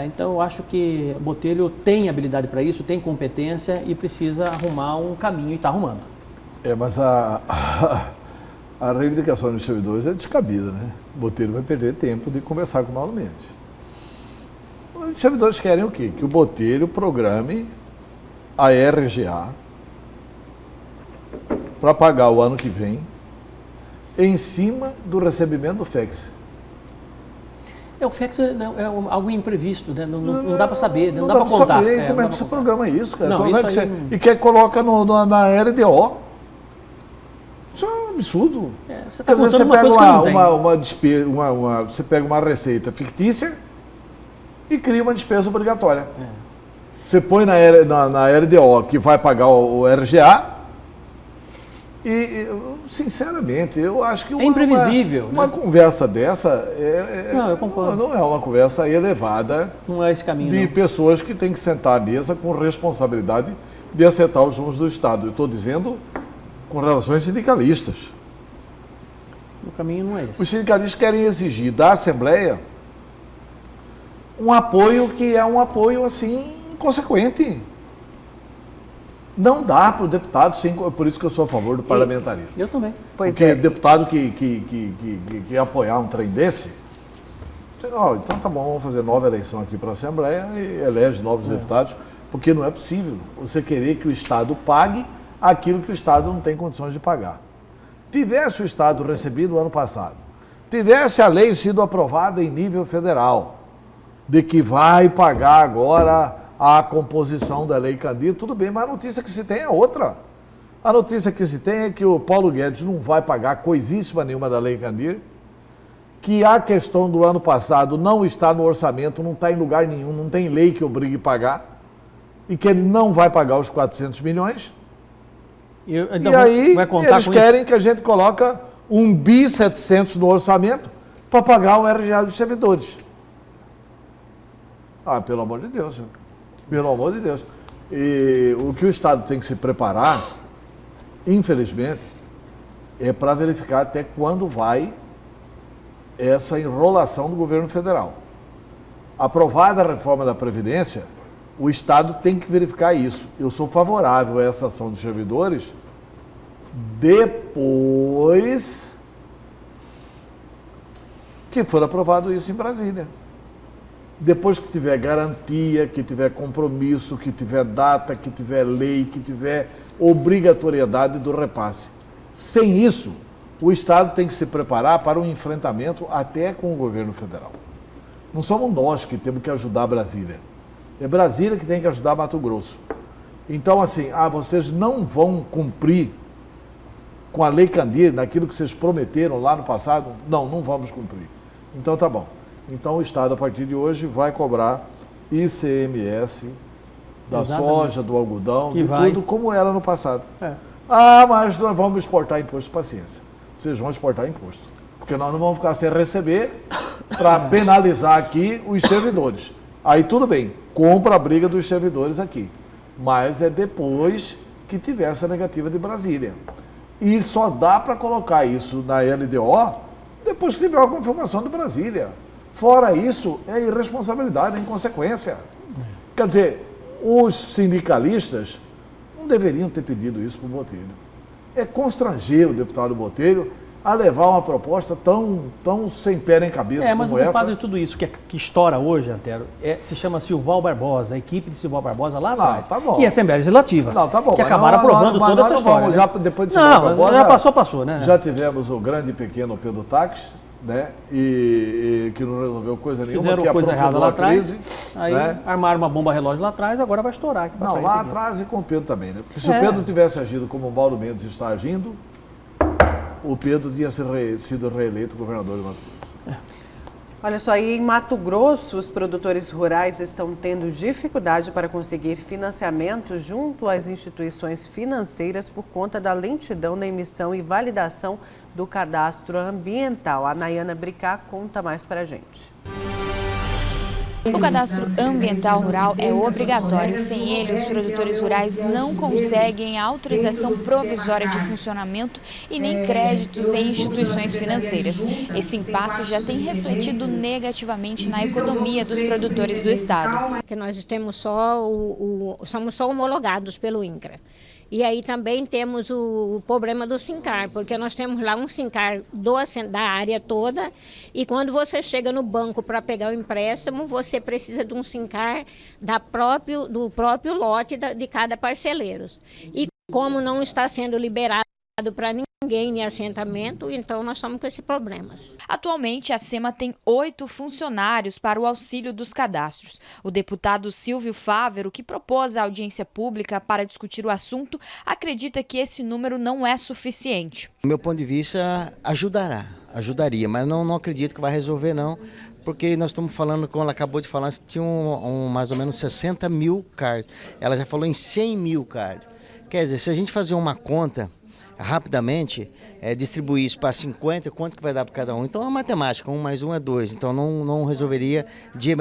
Então, eu acho que Botelho tem habilidade para isso, tem competência e precisa arrumar um caminho e está arrumando. Mas a reivindicação dos servidores é descabida, né? Botelho vai perder tempo de conversar com o Mauro Mendes. Os servidores querem o quê? Que o Botelho programe a RGA para pagar o ano que vem em cima do recebimento do FEX. O FEX é algo imprevisto, né? Não dá para saber, não dá para contar. Como é que você programa isso, cara? Não, isso e quer coloca na LDO? Isso é um absurdo. Você está contando uma coisa que não tem. Você pega uma receita fictícia e cria uma despesa obrigatória. Você põe na LDO que vai pagar o RGA e, sinceramente, eu acho que é imprevisível. Uma conversa dessa não, eu concordo. Não é uma conversa elevada. Não é esse caminho, de não. Pessoas que têm que sentar à mesa com responsabilidade de acertar os rumos do Estado. Eu estou dizendo com relações sindicalistas. O caminho não é esse. Os sindicalistas querem exigir da Assembleia um apoio que é um apoio, assim, inconsequente. Não dá para o deputado, por isso que eu sou a favor do parlamentarismo. Eu também. Porque deputado que apoiar um trem desse, então tá bom, vamos fazer nova eleição aqui para a Assembleia e elege novos deputados, porque não é possível você querer que o Estado pague aquilo que o Estado não tem condições de pagar. Tivesse o Estado recebido o ano passado, tivesse a lei sido aprovada em nível federal, de que vai pagar agora a composição da Lei Candir, tudo bem, mas a notícia que se tem é outra. A notícia que se tem é que o Paulo Guedes não vai pagar coisíssima nenhuma da Lei Candir, que a questão do ano passado não está no orçamento, não está em lugar nenhum, não tem lei que obrigue a pagar, e que ele não vai pagar os 400 milhões. E aí eles querem que a gente coloque 1.700 no orçamento para pagar o RGA dos servidores. Pelo amor de Deus. Pelo amor de Deus. E o que o Estado tem que se preparar, infelizmente, é para verificar até quando vai essa enrolação do governo federal. Aprovada a reforma da Previdência, o Estado tem que verificar isso. Eu sou favorável a essa ação dos servidores depois que for aprovado isso em Brasília. Depois que tiver garantia, que tiver compromisso, que tiver data, que tiver lei, que tiver obrigatoriedade do repasse. Sem isso, O Estado tem que se preparar para um enfrentamento até com o governo federal. Não somos nós que temos que ajudar Brasília. É Brasília que tem que ajudar Mato Grosso. Então, assim, vocês não vão cumprir com a Lei Candir, naquilo que vocês prometeram lá no passado? Não vamos cumprir. Então, tá bom. Então, o Estado, a partir de hoje, vai cobrar ICMS da soja, do algodão, de tudo como era no passado. Mas nós vamos exportar imposto, paciência. Vocês vão exportar imposto. Porque nós não vamos ficar sem receber para penalizar aqui os servidores. Aí tudo bem, compra a briga dos servidores aqui. Mas é depois que tiver essa negativa de Brasília. E só dá para colocar isso na LDO depois que tiver a confirmação de Brasília. Fora isso, é irresponsabilidade, é inconsequência. Quer dizer, os sindicalistas não deveriam ter pedido isso para o Botelho. É constranger o deputado Botelho a levar uma proposta tão sem pé nem cabeça mas como o culpado essa. de tudo isso que estoura hoje, Antero, se chama Silval Barbosa, a equipe de Silval Barbosa lá atrás. Tá bom. E a Assembleia Legislativa. Tá bom. Que acabaram aprovando toda essa história. Já, depois de Silval Barbosa, já passou, né? Já tivemos o grande e pequeno Pedro Táxi, né? E que não resolveu coisa nenhuma, fizeram que coisa errada lá atrás, crise. Aí armaram uma bomba relógio lá atrás, agora vai estourar. Aqui Não, lá atrás e com o Pedro também, né? Porque se o Pedro tivesse agido como o Mauro Mendes está agindo, o Pedro tinha sido reeleito governador de Mato Grosso. Olha só, aí em Mato Grosso, os produtores rurais estão tendo dificuldade para conseguir financiamento junto às instituições financeiras por conta da lentidão na emissão e validação do cadastro ambiental. A Nayana Bricá conta mais para a gente. O cadastro ambiental rural é obrigatório. Sem ele, os produtores rurais não conseguem a autorização provisória de funcionamento e nem créditos em instituições financeiras. Esse impasse já tem refletido negativamente na economia dos produtores do estado. Que nós temos somos só homologados pelo INCRA. E aí também temos o problema do SINCAR, porque nós temos lá um SINCAR da área toda e quando você chega no banco para pegar o empréstimo, você precisa de um SINCAR do próprio lote de cada parceleiro. E como não está sendo liberado para ninguém em assentamento, então nós estamos com esses problemas. Atualmente, a SEMA tem 8 funcionários para o auxílio dos cadastros. O deputado Silvio Fávero, que propôs a audiência pública para discutir o assunto, acredita que esse número não é suficiente. Do meu ponto de vista, ajudaria, mas não acredito que vai resolver não, porque nós estamos falando, como ela acabou de falar, tinha mais ou menos 60 mil cards. Ela já falou em 100 mil cards. Quer dizer, se a gente fazer uma conta rapidamente, distribuir isso para 50, quanto que vai dar para cada um? Então é matemática, 1 mais 1 é 2, então não resolveria de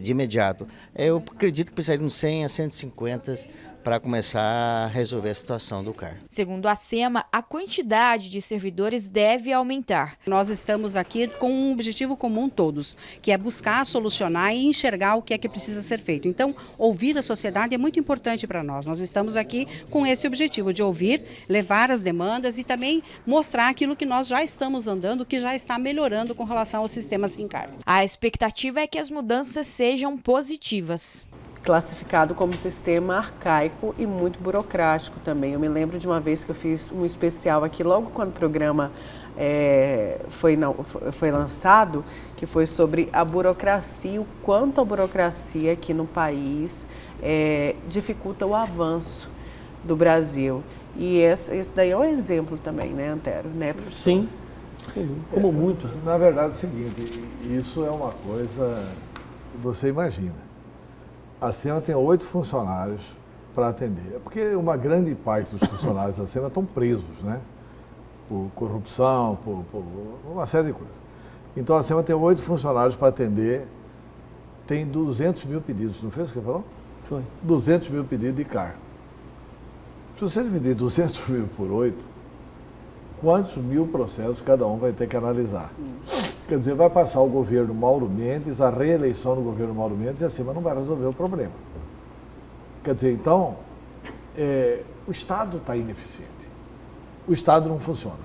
imediato. Eu acredito que precisaria de uns 100 a 150 para começar a resolver a situação do CAR. Segundo a SEMA, a quantidade de servidores deve aumentar. Nós estamos aqui com um objetivo comum todos, que é buscar, solucionar e enxergar o que é que precisa ser feito. Então, ouvir a sociedade é muito importante para nós. Nós estamos aqui com esse objetivo de ouvir, levar as demandas e também mostrar aquilo que nós já estamos andando, que já está melhorando com relação ao sistema SINCAR. A expectativa é que as mudanças sejam positivas. Classificado como sistema arcaico e muito burocrático também. Eu me lembro de uma vez que eu fiz um especial aqui, logo quando o programa foi lançado, que foi sobre a burocracia, o quanto a burocracia aqui no país dificulta o avanço do Brasil. E esse daí é um exemplo também, né, Antero? Né, professor? Sim, como muito. Na verdade é o seguinte, isso é uma coisa que você imagina. A SEMA tem 8 funcionários para atender. É porque uma grande parte dos funcionários da SEMA estão presos, né? Por corrupção, por uma série de coisas. Então a SEMA tem 8 funcionários para atender, tem 200 mil pedidos, não fez o que você falou? Foi. 200 mil pedidos de CAR. Se você dividir 200 mil por 8, quantos mil processos cada um vai ter que analisar? Quer dizer, vai passar o governo Mauro Mendes, a reeleição do governo Mauro Mendes, e a SEMA não vai resolver o problema. Quer dizer, então, o Estado está ineficiente. O Estado não funciona.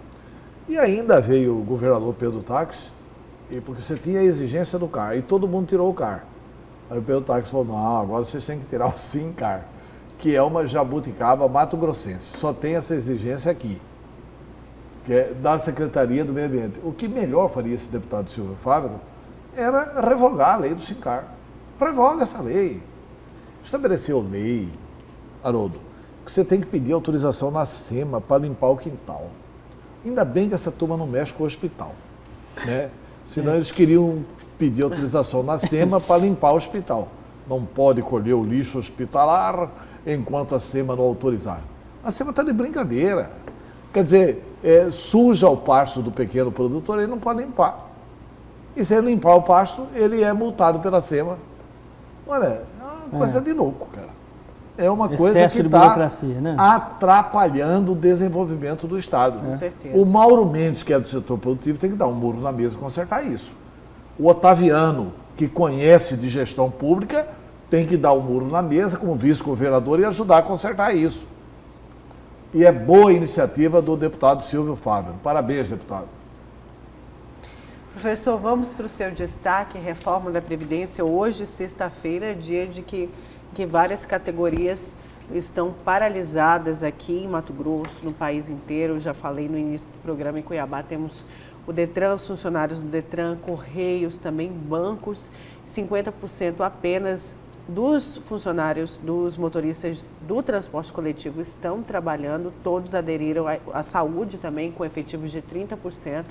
E ainda veio o governador Pedro Táxi, porque você tinha a exigência do CAR, e todo mundo tirou o CAR. Aí o Pedro Táxi falou, não, agora vocês têm que tirar o SINCAR, que é uma jabuticaba mato-grossense. Só tem essa exigência aqui. que é da Secretaria do Meio Ambiente. O que melhor faria esse deputado Silvio Fávero era revogar a lei do SINCAR. Revoga essa lei. Estabeleceu lei, Haroldo, que você tem que pedir autorização na SEMA para limpar o quintal. Ainda bem que essa turma não mexe com o hospital, né? Senão eles queriam pedir autorização na SEMA para limpar o hospital. Não pode colher o lixo hospitalar enquanto a SEMA não autorizar. A SEMA está de brincadeira. Quer dizer, suja o pasto do pequeno produtor, ele não pode limpar. E se ele limpar o pasto, ele é multado pela SEMA. Olha, é uma coisa de louco, cara. É uma coisa que está atrapalhando o desenvolvimento do Estado. Com certeza. O Mauro Mendes, que é do setor produtivo, tem que dar um murro na mesa e consertar isso. O Otaviano, que conhece de gestão pública, tem que dar um murro na mesa como vice-governador e ajudar a consertar isso. E é boa a iniciativa do deputado Silvio Fávero. Parabéns, deputado. Professor, vamos para o seu destaque, reforma da Previdência. Hoje, sexta-feira, é dia de que várias categorias estão paralisadas aqui em Mato Grosso, no país inteiro. Eu já falei no início do programa, em Cuiabá temos o Detran, os funcionários do Detran, Correios, também bancos, 50% apenas dos funcionários, dos motoristas do transporte coletivo estão trabalhando, todos aderiram, a saúde também com efetivos de 30%,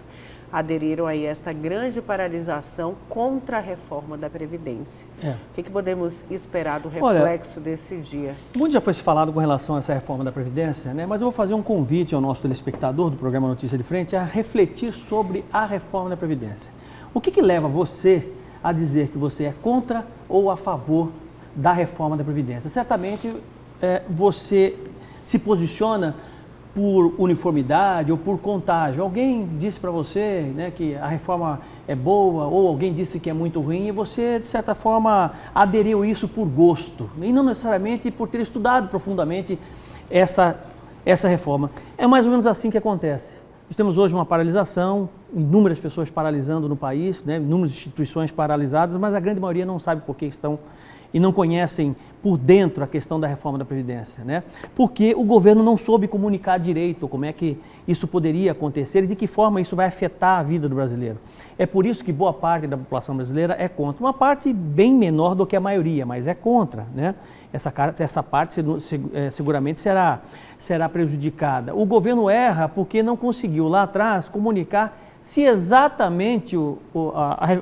aderiram aí a essa grande paralisação contra a reforma da Previdência. O que podemos esperar do reflexo desse dia? Muito já foi se falado com relação a essa reforma da Previdência, né? Mas eu vou fazer um convite ao nosso telespectador do programa Notícia de Frente a refletir sobre a reforma da Previdência. O que leva você a dizer que você é contra ou a favor da reforma da Previdência? Certamente você se posiciona por uniformidade ou por contágio. Alguém disse para você, né, que a reforma é boa, ou alguém disse que é muito ruim, e você, de certa forma, aderiu isso por gosto, e não necessariamente por ter estudado profundamente essa reforma. É mais ou menos assim que acontece. Nós temos hoje uma paralisação, inúmeras pessoas paralisando no país, né, inúmeras instituições paralisadas, mas a grande maioria não sabe por que estão e não conhecem por dentro a questão da reforma da Previdência, né? Porque o governo não soube comunicar direito como é que isso poderia acontecer e de que forma isso vai afetar a vida do brasileiro. É por isso que boa parte da população brasileira é contra. Uma parte bem menor do que a maioria, mas é contra, né? Essa parte seguramente será prejudicada. O governo erra porque não conseguiu lá atrás comunicar se exatamente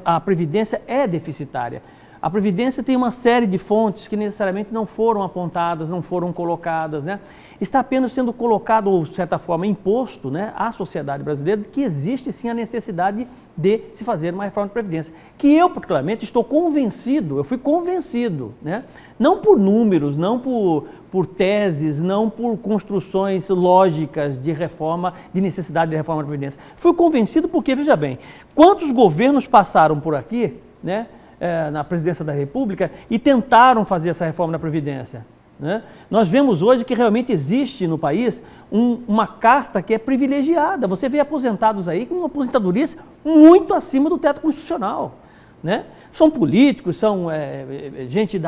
a Previdência é deficitária. A Previdência tem uma série de fontes que necessariamente não foram apontadas, não foram colocadas, né? Está apenas sendo colocado, ou de certa forma imposto, né, à sociedade brasileira que existe sim a necessidade de se fazer uma reforma de Previdência. Que eu, particularmente, estou convencido, eu fui convencido, né? Não por números, não por teses, não por construções lógicas de reforma, de necessidade de reforma da Previdência. Fui convencido porque, veja bem, quantos governos passaram por aqui, né? Na presidência da República e tentaram fazer essa reforma da Previdência, né? Nós vemos hoje que realmente existe no país uma casta que é privilegiada. Você vê aposentados aí com aposentadorias muito acima do teto constitucional, né? São políticos, são gente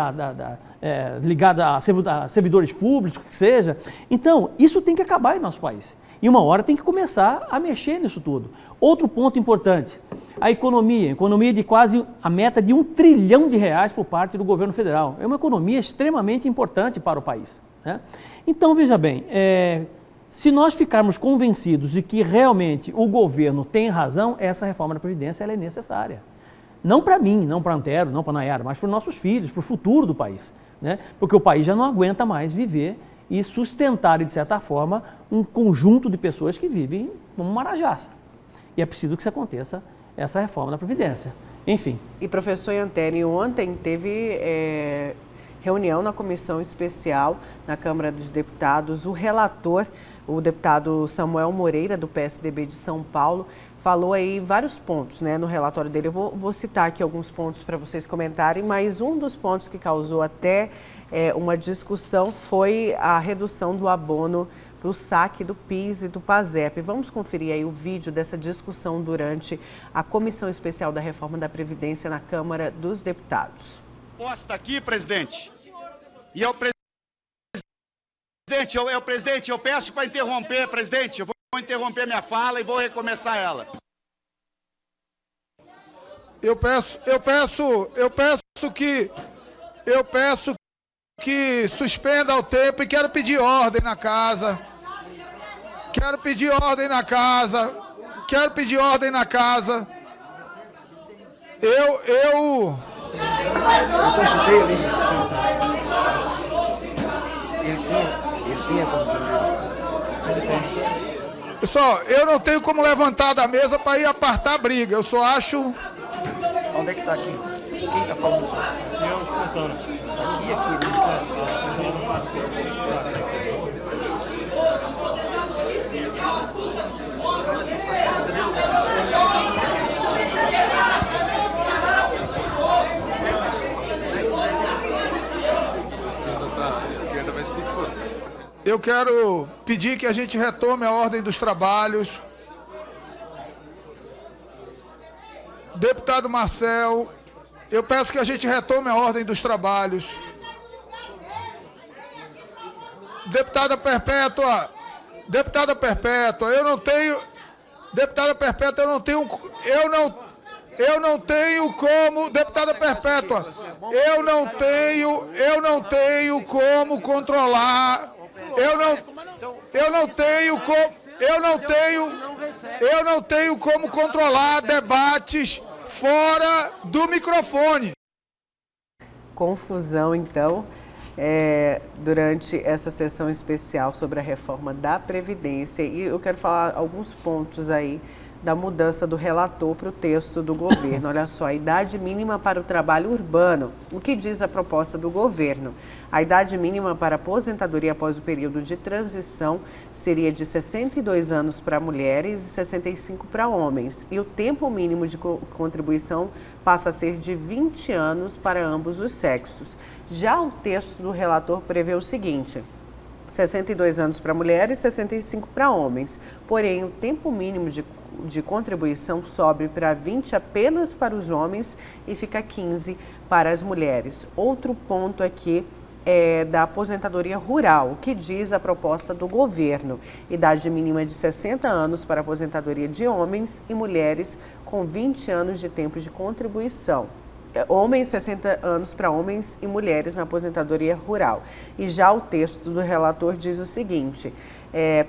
ligada a servidores públicos, que seja. Então, isso tem que acabar em nosso país. E uma hora tem que começar a mexer nisso tudo. Outro ponto importante, a economia de quase a meta de R$1 trilhão por parte do governo federal. É uma economia extremamente importante para o país, né? Então, veja bem, se nós ficarmos convencidos de que realmente o governo tem razão, essa reforma da Previdência ela é necessária. Não para mim, não para a Antero, não para a Nayara, mas para os nossos filhos, para o futuro do país, né? Porque o país já não aguenta mais viver e sustentar, de certa forma, um conjunto de pessoas que vivem como Marajás. E é preciso que isso aconteça, essa reforma da Previdência. Enfim. E professor Antero, ontem teve reunião na comissão especial na Câmara dos Deputados. O relator, o deputado Samuel Moreira, do PSDB de São Paulo, falou aí vários pontos, né, no relatório dele. Eu vou citar aqui alguns pontos para vocês comentarem, mas um dos pontos que causou até uma discussão foi a redução do abono para o saque do PIS e do PASEP. Vamos conferir aí o vídeo dessa discussão durante a Comissão Especial da Reforma da Previdência na Câmara dos Deputados. Posta aqui, presidente. E presidente, eu peço para interromper, presidente. Vou interromper minha fala e vou recomeçar ela. Eu peço que suspenda o tempo e quero pedir ordem na casa. Quero pedir ordem na casa. Eu consultei ali. Ele tinha Pessoal, eu não tenho como levantar da mesa para ir apartar a briga. Eu só acho... Onde é que está aqui? Quem está falando? Eu, Fontana. Aqui. Eu quero pedir que a gente retome a ordem dos trabalhos. Deputado Marcel, eu peço que a gente retome a ordem dos trabalhos. Deputada Perpétua, eu não tenho como, deputada Perpétua, eu não tenho como controlar, eu não tenho como controlar debates fora do microfone. Confusão, então, durante essa sessão especial sobre a reforma da Previdência. E eu quero falar alguns pontos aí da mudança do relator para o texto do governo. Olha só, a idade mínima para o trabalho urbano. O que diz a proposta do governo? A idade mínima para aposentadoria após o período de transição seria de 62 anos para mulheres e 65 para homens. E o tempo mínimo de contribuição passa a ser de 20 anos para ambos os sexos. Já o texto do relator prevê o seguinte: 62 anos para mulheres e 65 para homens. Porém, o tempo mínimo de contribuição sobe para 20 apenas para os homens e fica 15 para as mulheres. Outro ponto aqui é da aposentadoria rural, que diz a proposta do governo. Idade mínima de 60 anos para aposentadoria de homens e mulheres com 20 anos de tempo de contribuição. Homens, 60 anos para homens e mulheres na aposentadoria rural. E já o texto do relator diz o seguinte: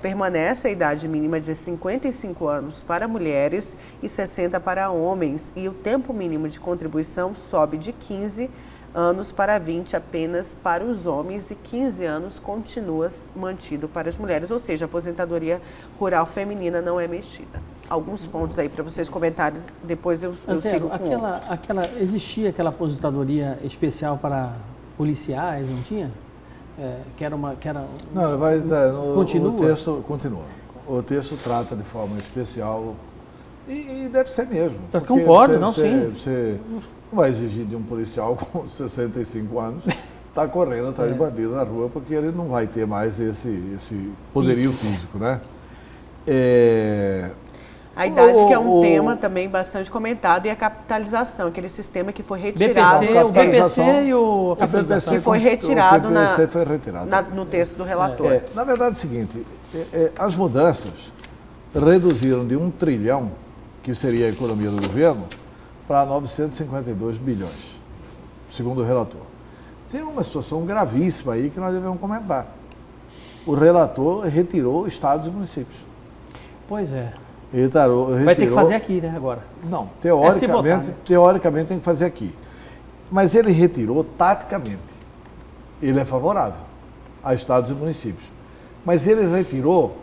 permanece a idade mínima de 55 anos para mulheres e 60 para homens, e o tempo mínimo de contribuição sobe de 15 anos para 20 apenas para os homens e 15 anos continua mantido para as mulheres, ou seja, a aposentadoria rural feminina não é mexida. Alguns pontos aí para vocês comentarem, depois eu sigo com existia aquela aposentadoria especial para policiais, não tinha? Não, mas continua? O texto continua. O texto trata de forma especial e deve ser mesmo. Concordo, sim. Você não vai exigir de um policial com 65 anos estar correndo atrás de bandido na rua, porque ele não vai ter mais esse poderio físico, né? A idade, que é um tema também bastante comentado, e a capitalização, aquele sistema que foi retirado. O BPC e o capitalização. Que foi retirado no texto do relator. Na verdade é o seguinte, as mudanças reduziram de 1 trilhão, que seria a economia do governo, para 952 bilhões, segundo o relator. Tem uma situação gravíssima aí que nós devemos comentar. O relator retirou estados e municípios. Pois é. Retirou, vai ter que fazer aqui, né, agora? Não, teoricamente tem que fazer aqui. Mas ele retirou taticamente. Ele é favorável a estados e municípios. Mas ele retirou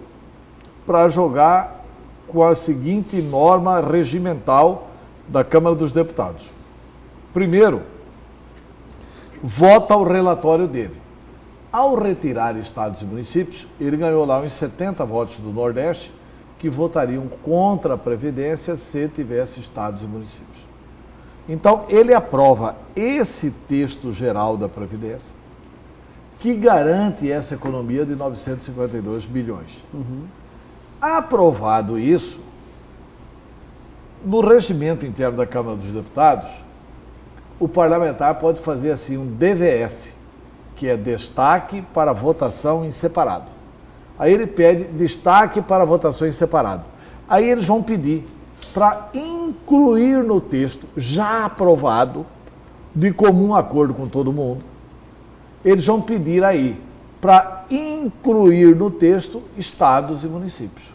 para jogar com a seguinte norma regimental da Câmara dos Deputados. Primeiro, vota o relatório dele. Ao retirar estados e municípios, ele ganhou lá uns 70 votos do Nordeste que votariam contra a Previdência se tivesse estados e municípios. Então, ele aprova esse texto geral da Previdência, que garante essa economia de 952 bilhões. Aprovado isso, no regimento interno da Câmara dos Deputados, o parlamentar pode fazer assim um DVS, que é destaque para votação em separado. Aí ele pede destaque para votações separado. Aí eles vão pedir para incluir no texto, já aprovado, de comum acordo com todo mundo, eles vão pedir aí para incluir no texto estados e municípios.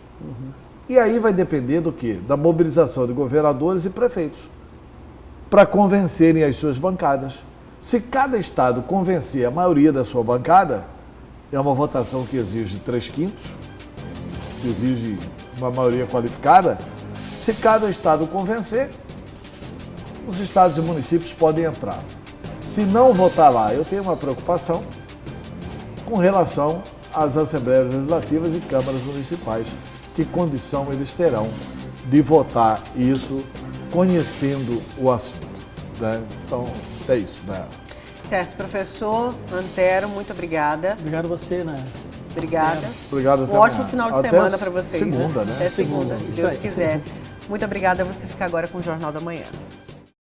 E aí vai depender do quê? Da mobilização de governadores e prefeitos para convencerem as suas bancadas. Se cada estado convencer a maioria da sua bancada, é uma votação que exige 3/5, que exige uma maioria qualificada. Se cada estado convencer, os estados e municípios podem entrar. Se não votar lá, eu tenho uma preocupação com relação às assembleias legislativas e câmaras municipais. Que condição eles terão de votar isso conhecendo o assunto, né? Então, é isso, né? Certo, professor Antero, muito obrigada. Obrigado a você, né? Obrigada. Obrigado. Um ótimo final de semana para vocês. Segunda, né? Até segunda, se Deus quiser. Muito obrigada. Você fica agora com o Jornal da Manhã.